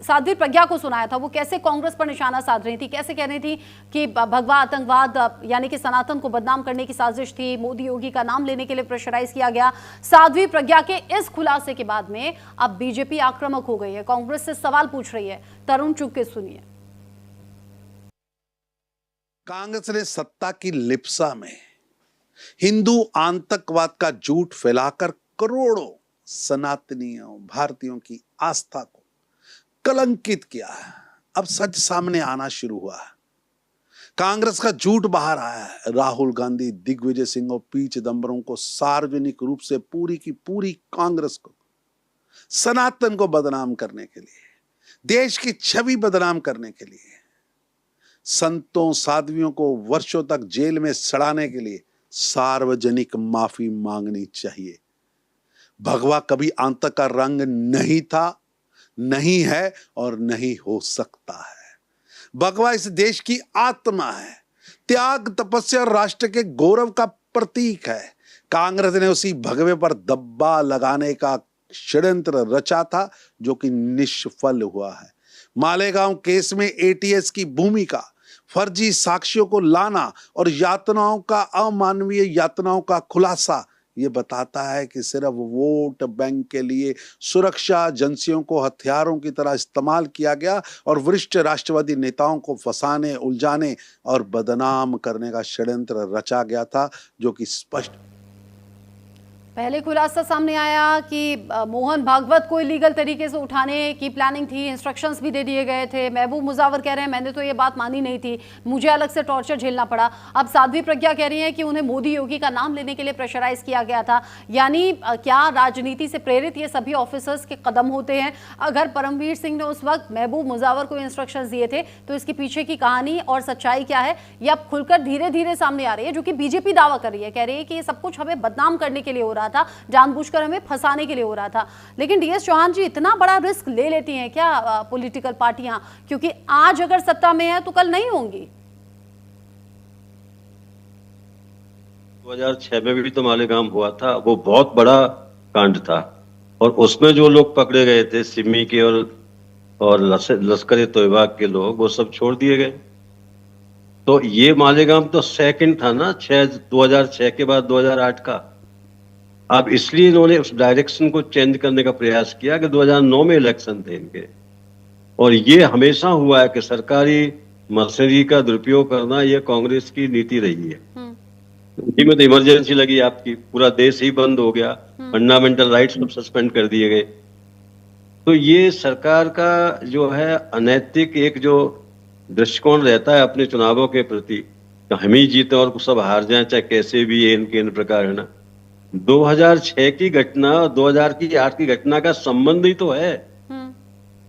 साध्वी प्रज्ञा को सुनाया था, वो कैसे कांग्रेस पर निशाना साध रही थी, कैसे कह रही थी कि भगवा आतंकवाद यानी कि सनातन को बदनाम करने की साजिश थी, मोदी योगी का नाम लेने के लिए प्रेशराइज किया गया। साध्वी प्रज्ञा के इस खुलासे के बाद में अब बीजेपी आक्रामक हो गई है, कांग्रेस से सवाल पूछ रही है। तरुण चुग के सुनिए। कांग्रेस ने सत्ता की लिप्सा में हिंदू आतंकवाद का झूठ फैलाकर करोड़ों सनातनियों, भारतीयों की आस्था को कलंकित किया है। अब सच सामने आना शुरू हुआ है, कांग्रेस का झूठ बाहर आया है। राहुल गांधी, दिग्विजय सिंह और पी चिदम्बरम को सार्वजनिक रूप से पूरी की पूरी कांग्रेस को सनातन को बदनाम करने के लिए, देश की छवि बदनाम करने के लिए, संतों साध्वियों को वर्षों तक जेल में सड़ाने के लिए सार्वजनिक माफी मांगनी चाहिए। भगवा कभी आतंक का रंग नहीं था, नहीं है और नहीं हो सकता है। भगवा इस देश की आत्मा है, त्याग, तपस्या और राष्ट्र के गौरव का प्रतीक है। कांग्रेस ने उसी भगवे पर दब्बा लगाने का षड्यंत्र रचा था, जो कि निष्फल हुआ है। मालेगांव केस में एटीएस की भूमिका, फर्जी साक्ष्यों को लाना और यातनाओं का, अमानवीय यातनाओं का खुलासा, ये बताता है कि सिर्फ वोट बैंक के लिए सुरक्षा एजेंसियों को हथियारों की तरह इस्तेमाल किया गया और वरिष्ठ राष्ट्रवादी नेताओं को फंसाने, उलझाने और बदनाम करने का षड्यंत्र रचा गया था, जो कि स्पष्ट। पहले खुलासा सामने आया कि मोहन भागवत को इलीगल तरीके से उठाने की प्लानिंग थी, इंस्ट्रक्शंस भी दे दिए गए थे। महबूब मुजावर कह रहे हैं मैंने तो ये बात मानी नहीं थी, मुझे अलग से टॉर्चर झेलना पड़ा। अब साध्वी प्रज्ञा कह रही हैं कि उन्हें मोदी योगी का नाम लेने के लिए प्रेशराइज किया गया था। यानी क्या राजनीति से प्रेरित ये सभी ऑफिसर्स के कदम होते हैं? अगर परमवीर सिंह ने उस वक्त महबूब मुजावर को इंस्ट्रक्शंस दिए थे तो इसके पीछे की कहानी और सच्चाई क्या है, ये अब खुलकर धीरे धीरे सामने आ रही है, जो कि बीजेपी दावा कर रही है। कह रही है कि ये सब कुछ हमें बदनाम करने के लिए हो रहा था, जानबूझकर हमें फंसाने के लिए हो रहा था। लेकिन डीएस चौहान जी, इतना बड़ा रिस्क ले लेती हैं क्या पॉलिटिकल पार्टियां? क्योंकि आज अगर सत्ता में है तो कल नहीं होंगी। 2006 में भी तो मालेगांव हुआ था, वो बहुत बड़ा कांड था और उसमें जो लोग पकड़े गए थे सिमी के और लश्कर तोयबा के लोग, वो सब छोड़ दिए गए। तो ये मालेगांव तो सेकंड था ना, 2006 के बाद 2008 का। अब इसलिए इन्होंने उस डायरेक्शन को चेंज करने का प्रयास किया कि 2009 में इलेक्शन थे इनके, और ये हमेशा हुआ है कि सरकारी मशीनरी का दुरुपयोग करना यह कांग्रेस की नीति रही है। दिल्ली में तो इमरजेंसी लगी आपकी, पूरा देश ही बंद हो गया, फंडामेंटल राइट्स सब सस्पेंड कर दिए गए। तो ये सरकार का जो है अनैतिक एक जो दृष्टिकोण रहता है अपने चुनावों के प्रति, तो हम ही जीते और सब हार जाए, चाहे कैसे भी ये इनके इन प्रकार है ना। 2006 की घटना और 2008 की घटना का संबंध ही तो है।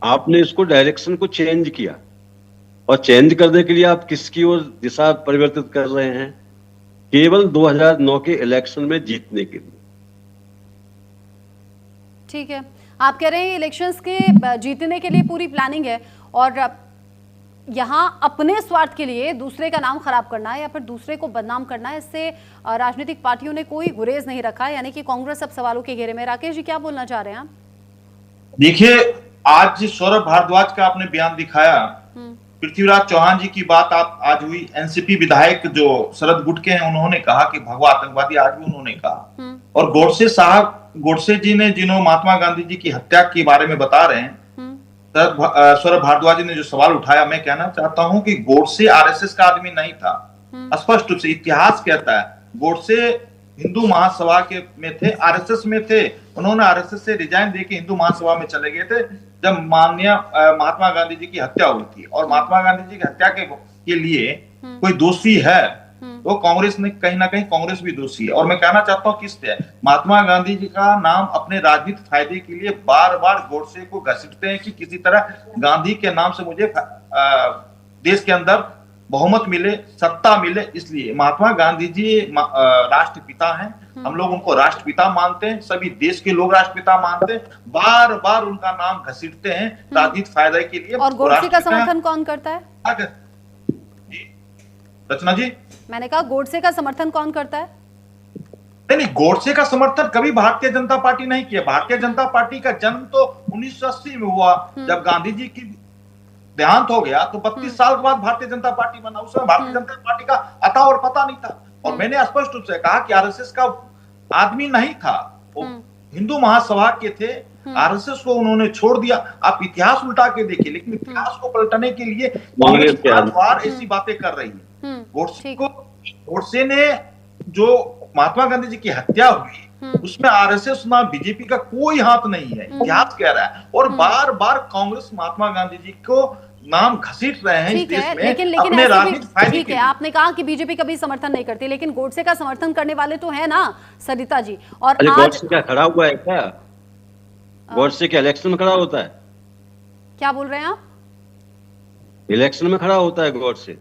आपने इसको डायरेक्शन को चेंज किया, और चेंज करने के लिए आप किसकी ओर दिशा परिवर्तित कर रहे हैं? केवल 2009 के इलेक्शन में जीतने के लिए। ठीक है, आप कह रहे हैं इलेक्शंस के जीतने के लिए पूरी प्लानिंग है, और यहाँ अपने स्वार्थ के लिए दूसरे का नाम खराब करना है या फिर दूसरे को बदनाम करना है, इससे राजनीतिक पार्टियों ने कोई गुरेज नहीं रखा है, यानी कि कांग्रेस अब सवालों के घेरे में। राकेश जी, क्या बोलना चाह रहे हैं आप? देखिए, आज सौरभ भारद्वाज का आपने बयान दिखाया, पृथ्वीराज चौहान जी की बात आप आज हुई, एनसीपी विधायक जो शरद गुटके हैं उन्होंने कहा कि भगवा आतंकवादी, आज भी उन्होंने कहा। और गोडसे जी ने जिन्होंने महात्मा गांधी जी की हत्या के बारे में बता रहे हैं, सौरभ भारद्वाज जी ने जो सवाल उठाया, मैं कहना चाहता हूं कि गोडसे आरएसएस का आदमी नहीं था। स्पष्ट रूप से इतिहास कहता है गोडसे हिंदू महासभा के में थे, आरएसएस में थे। उन्होंने आरएसएस से रिजाइन देके हिंदू महासभा में चले गए थे जब माननीय महात्मा गांधी जी की हत्या हुई थी। और महात्मा गांधी जी की हत्या के लिए कोई दोषी है तो कांग्रेस ने कहीं ना कहीं, कांग्रेस भी दोषी है। और मैं कहना चाहता हूँ किससे, महात्मा गांधी जी का नाम अपने राजनीतिक फायदे के लिए बार बार गोडसे को घसीटते हैं कि किसी तरह गांधी के नाम से मुझे देश के अंदर बहुमत मिले, सत्ता मिले। इसलिए महात्मा गांधी जी राष्ट्रपिता हैं, हम लोग उनको राष्ट्रपिता मानते हैं, सभी देश के लोग राष्ट्रपिता मानते हैं, बार बार उनका नाम घसीटते हैं राजनीतिक फायदे के लिए। और गोडसे का समर्थन कौन करता है? रचना जी, मैंने कहा गोडसे का समर्थन कौन करता है? नहीं, गोडसे का समर्थन कभी भारतीय जनता पार्टी नहीं किया। भारतीय जनता पार्टी का जन्म तो 1980 में हुआ, जब गांधी जी की देहांत हो गया तो 32 साल के बाद भारतीय जनता पार्टी बना। उस समय भारतीय जनता पार्टी का अता और पता नहीं था। और मैंने स्पष्ट रूप से कहा कि आरएसएस का आदमी नहीं था, वो हिंदू महासभा के थे, आरएसएस को उन्होंने छोड़ दिया। आप इतिहास उल्टा के देखिए, लेकिन इतिहास को पलटने के लिए कांग्रेस बार ऐसी बातें कर रही है। गोडसे ने जो महात्मा गांधी जी की हत्या हुई उसमें आरएसएस ना बीजेपी का कोई हाथ नहीं है, इतिहास कह रहा है। और बार बार कांग्रेस महात्मा गांधी जी को नाम घसीट रहे हैं इस देश में, लेकिन अपने राजनीतिक फायदे ठीक है, आपने कहा कि बीजेपी कभी समर्थन नहीं करती, लेकिन गोडसे का समर्थन करने वाले तो है ना सरिता जी। और आज गोडसे क्या खड़ा हुआ है क्या? गोडसे के इलेक्शन में खड़ा होता है? क्या बोल रहे हैं आप? इलेक्शन में खड़ा होता है गोडसे?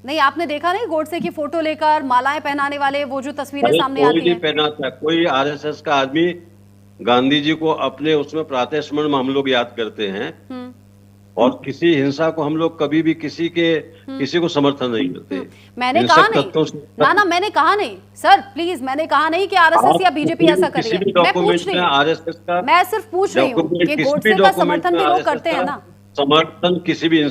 नहीं, आपने देखा नहीं गोडसे की फोटो लेकर मालाएं पहनाने वाले वो जो तस्वीरें सामने आती हैं? कोई नहीं पहनाता, कोई आरएसएस का आदमी गांधी जी को अपने उसमें प्रातः स्मरण में हम लोग याद करते हैं, और किसी हिंसा को हम लोग कभी भी किसी को समर्थन नहीं करते। मैंने कहा नहीं ना, मैंने कहा नहीं सर, प्लीज, मैंने कहा नहीं कि आरएसएस या बीजेपी ऐसा कर रही है। मैं पूछ रही हूं, मैं सिर्फ पूछ रही हूँ कि गोडसे का समर्थन भी लोग करते हैं ना। समर्थन किसी भी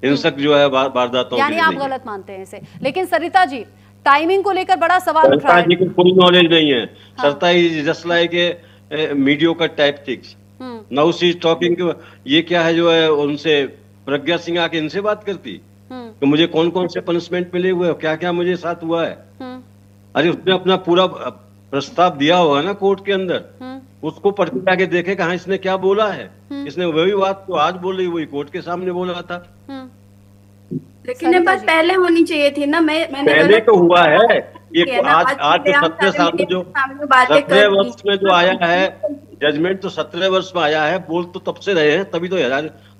हिंसक जो है वारदातों, यानी आप गलत मानते हैं इसे। लेकिन सरिता जी, टाइमिंग को लेकर बड़ा सवाल उठ रहा है। सरिता जी को कोई नॉलेज नहीं है। Sarita is just like mediocre tactics. Now she is talking, ये क्या है जो है उनसे प्रज्ञा सिंह आके इनसे बात करती कि मुझे कौन कौन से पनिशमेंट मिले हुए, क्या क्या मुझे साथ हुआ है। अरे उसने अपना पूरा प्रस्ताव दिया होगा ना कोर्ट के अंदर, उसको पढ़ के आके देखे कहाँ इसने क्या बोला है। इसने वही बात तो आज बोल रही, वही कोर्ट के सामने बोला था। लेकिन ये बात पहले होनी चाहिए थी ना। मैंने पहले तो हुआ है ये आज के 17 साल में जो 17 वर्ष में जो आया है जजमेंट, तो 17 वर्ष में आया है। बोल तो तब से रहे हैं, तभी तो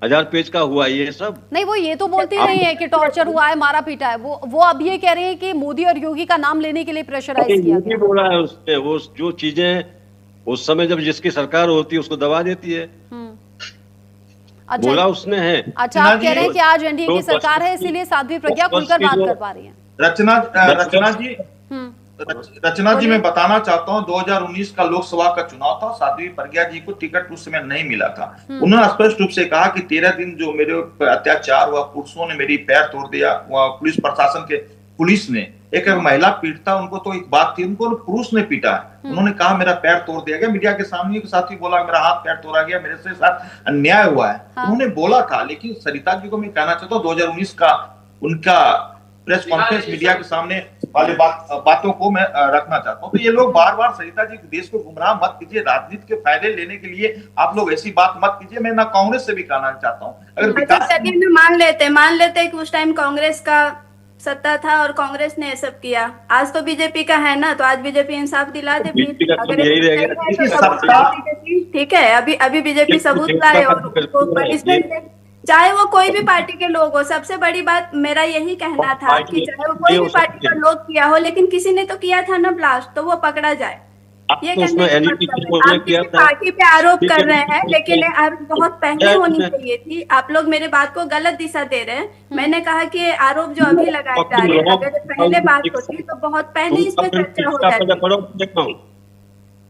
हजार पेज का हुआ ये सब। नहीं, वो ये तो बोलती नहीं है कि टॉर्चर हुआ है, मारा पीटा है। वो अब ये कह रहे हैं कि मोदी और योगी का नाम लेने के लिए प्रेशराइज किया गया। बोला है उसने, वो जो चीजें उस समय जब जिसकी सरकार होती है उसको दबा देती है। अच्छा, बोला उसने है। अच्छा, आप कह रहे हैं कि आज एनडीए की सरकार है इसीलिए साध्वी प्रज्ञा खुलकर बात कर पा रही है। रचना जी मैं बताना चाहता हूं, 2019 का लोकसभा का चुनाव था, साध्वी प्रज्ञा जी को टिकट उस समय नहीं मिला था। उन्होंने स्पष्ट रूप से कहा कि 13 दिन जो मेरे ऊपर अत्याचार हुआ, पुरुषों ने मेरी पैर तोड़ दिया, पुलिस प्रशासन के पुलिस ने, एक महिला पीटता उनको तो एक बात थी, उनको पुरुष ने पीटा है। उन्होंने कहा मेरा पैर तोड़ दिया गया, मीडिया के सामने के साथ ही बोला मेरा हाथ पैर तोड़ा गया, मेरे से साथ अन्याय हुआ है। उन्होंने बोला था। लेकिन सरिता जी को मैं कहना चाहता हूँ 2019 का उनका प्रेस कॉन्फ्रेंस मीडिया के सामने वाले बातों को मैं रखना चाहता हूँ। तो ये लोग बार बार सरिता जी देश को गुमराह मत कीजिए, राजनीति के फायदे लेने के लिए आप लोग ऐसी बात मत कीजिए। मैं ना कांग्रेस से भी कहना चाहता हूँ, अगर मान लेते कि उस टाइम कांग्रेस का सत्ता था और कांग्रेस ने सब किया, आज तो बीजेपी का है ना, तो आज बीजेपी इंसाफ दिला दे। ठीक है, अभी बीजेपी सबूत लाए और इसमें चाहे वो कोई भी पार्टी के लोग हो। सबसे बड़ी बात मेरा यही कहना था कि चाहे वो कोई भी पार्टी का लोग किया हो, लेकिन किसी ने तो किया था ना ब्लास्ट, तो वो पकड़ा जाए। ये पार्टी पे आरोप कर रहे हैं, लेकिन बहुत पहले होनी चाहिए थी। आप लोग मेरे बात को गलत दिशा दे रहे हैं। मैंने कहा कि आरोप जो अभी लगाए जा रहे हैं, अगर पहले बात होती तो बहुत पहले इस पर चर्चा हो जाती।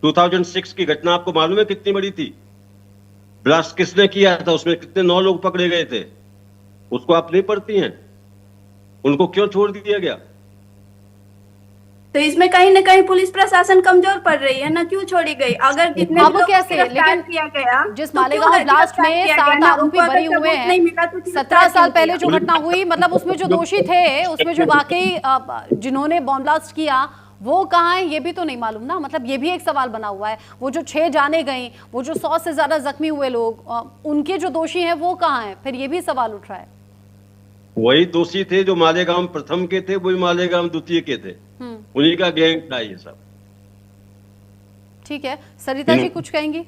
2006 की घटना आपको मालूम है कितनी बड़ी थी? ब्लास्ट किसने किया था, उसमें कितने 9 लोग पकड़े गए थे, उसको आप नहीं पढ़ती हैं? उनको क्यों छोड़ दिया गया? तो इसमें कहीं ना कहीं पुलिस प्रशासन कमजोर पड़ रही है ना, क्यों छोड़ी गई? अगर जितने लोग कैसे, लेकिन किया गया, जिस मालेगांव ब्लास्ट में 7 आरोपी बरी हुए हैं, 17 साल पहले जो घटना हुई, मतलब उसमें जो दोषी थे, उसमें जो वाकई जिन्होंने बॉम्ब ब्लास्ट किया वो कहाँ है, ये भी तो नहीं मालूम ना। मतलब ये भी एक सवाल बना हुआ है। वो जो 6 जाने गई, वो जो 100 से ज्यादा जख्मी हुए लोग, उनके जो दोषी हैं वो कहाँ हैं, फिर ये भी सवाल उठ रहा है। वही दोषी थे जो मालेगांव प्रथम के थे, वही मालेगांव द्वितीय के थे, उन्हीं का गैंग था ये सब। ठीक है, सरिता जी कुछ कहेंगी?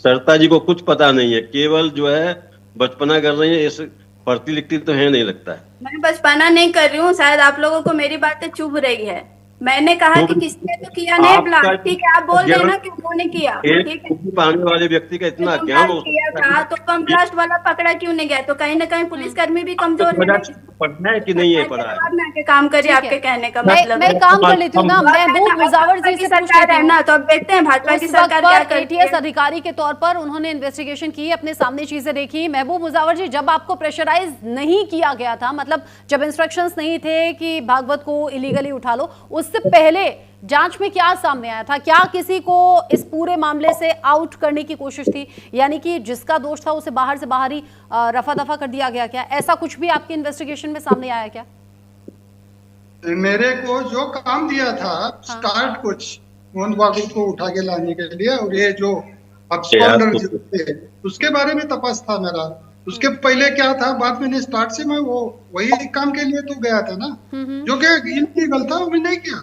सरिता जी को कुछ पता नहीं है, केवल जो है बचपना कर रही है, ऐसे पढ़ती लिखती तो है नहीं लगता है। मैं बचपना नहीं कर रही हूँ, शायद आप लोगों को मेरी बातें चुभ रही है। मैंने कहा कि किसने तो किया नहीं ब्लास्ट, ठीक है, आप बोल रहे हैं ना कि उन्होंने किया, ठीक है, पाने वाले व्यक्ति का इतना ज्ञान किया था, तो बम ब्लास्ट वाला पकड़ा क्यों नहीं गया? तो कहीं ना कहीं पुलिसकर्मी भी कमजोर है। पढ़ना है कि नहीं है पढ़ा है? काम करिए, आपके कहने का मतलब मैं काम कर लेती हूँ ना। महबूब मुजावर जी से पूछ लेती हूँ ना, तो अब देखते हैं भाजपा की सरकार क्या करती है। एटीएस अधिकारी के तौर पर उन्होंने इन्वेस्टिगेशन की, अपने सामने चीजें देखी। महबूब मुजावर जी, जब आपको प्रेशराइज नहीं किया गया था, मतलब जब इंस्ट्रक्शंस नहीं थे कि भागवत को इलीगली उठा लो, उससे पहले जांच में क्या सामने आया था? क्या किसी को इस पूरे मामले से आउट करने की कोशिश थी, यानी कि जिसका दोष था उसे बाहर से बाहर ही रफा दफा कर दिया गया? क्या ऐसा कुछ भी आपके इन्वेस्टिगेशन में सामने आया क्या? मेरे को जो काम दिया था स्टार्ट कुछ मोहन बाबू को उठा के लाने के लिए, और ये जो अब्सकॉन्डर थे उसके बारे में तपास था मेरा। उसके पहले क्या था, बाद में स्टार्ट से मैं वो वही काम के लिए तो गया था ना, जो कि इलीगल था, वो नहीं किया।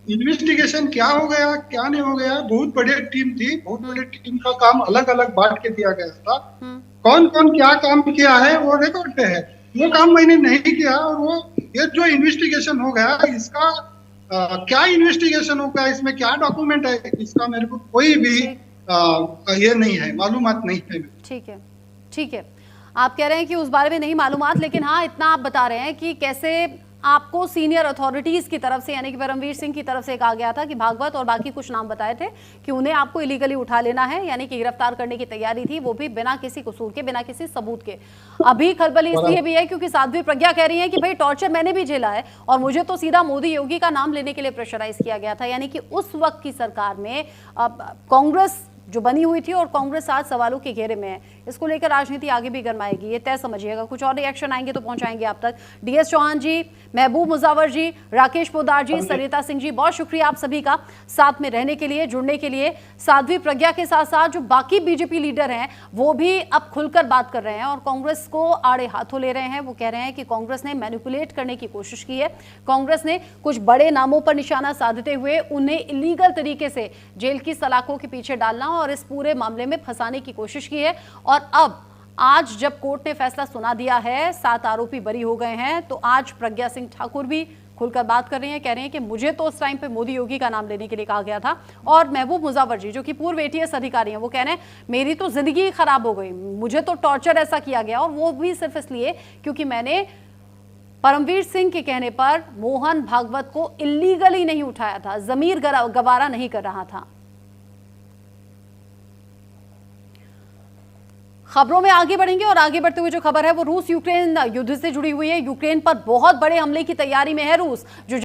इन्वेस्टिगेशन क्या हो गया क्या नहीं हो गया, बहुत बड़ी टीम थी, बहुत बड़ी टीम का काम अलग अलग बांट के दिया गया था। कौन कौन क्या काम किया है वो रिकॉर्ड पे है। वो काम मैंने नहीं किया, और वो ये जो इन्वेस्टिगेशन हो गया इसका क्या इन्वेस्टिगेशन हो गया, इसमें क्या डॉक्यूमेंट है, इसका मेरे को कोई भी ये नहीं है, मालूमात नहीं है। ठीक है, ठीक है, आप कह रहे हैं कि उस बारे में नहीं मालूमात, लेकिन हाँ इतना आप बता रहे हैं कि कैसे आपको सीनियर अथॉरिटीज की तरफ से, यानी कि परमवीर सिंह की तरफ से कहा गया था कि भागवत और बाकी कुछ नाम बताए थे कि उन्हें आपको इलीगली उठा लेना है, यानी कि गिरफ्तार करने की तैयारी थी, वो भी बिना किसी कसूर के, बिना किसी सबूत के। अभी खलबली इसलिए भी है क्योंकि साध्वी प्रज्ञा कह रही है कि भाई टॉर्चर मैंने भी झेला है और मुझे तो सीधा मोदी योगी का नाम लेने के लिए प्रेशराइज किया गया था। यानी कि उस वक्त की सरकार में कांग्रेस जो बनी हुई थी और कांग्रेस आज सवालों के घेरे में है। इसको लेकर राजनीति आगे भी गरमाएगी, ये तय समझिएगा। कुछ और रिएक्शन आएंगे तो पहुंचाएंगे आप तक। डीएस चौहान जी, महबूब मुजावर जी, राकेश पोदार जी, सरिता सिंह जी, बहुत शुक्रिया आप सभी का साथ में रहने के लिए, जुड़ने के लिए। साध्वी प्रज्ञा के साथ साथ जो बाकी बीजेपी लीडर हैं वो भी अब खुलकर बात कर रहे हैं और कांग्रेस को आड़े हाथों ले रहे हैं। वो कह रहे हैं कि कांग्रेस ने मैनिपुलेट करने की कोशिश की है, कांग्रेस ने कुछ बड़े नामों पर निशाना साधते हुए उन्हें इलीगल तरीके से जेल की सलाखों के पीछे डालना और इस पूरे मामले में फंसाने की कोशिश की है। और अब आज जब कोर्ट ने फैसला सुना दिया है, 7 आरोपी बरी हो गए हैं, तो आज प्रज्ञा सिंह ठाकुर भी खुलकर बात कर रही हैं, कह रहे हैं कि मुझे तो उस टाइम पे मोदी योगी का नाम लेने के लिए कहा गया था। और महबूब मुजावर जी जो कि पूर्व एटीएस अधिकारी हैं, वो कह रहे हैं मेरी तो जिंदगी खराब हो गई, मुझे तो टॉर्चर ऐसा किया गया और वो भी सिर्फ इसलिए क्योंकि मैंने परमवीर सिंह के कहने पर मोहन भागवत को इलीगली नहीं उठाया था, जमीर गवारा नहीं कर रहा था। खबरों में आगे बढ़ेंगे और आगे बढ़ते हुए जो खबर है वो रूस यूक्रेन युद्ध से जुड़ी हुई है। यूक्रेन पर बहुत बड़े हमले की तैयारी में है रूस, जो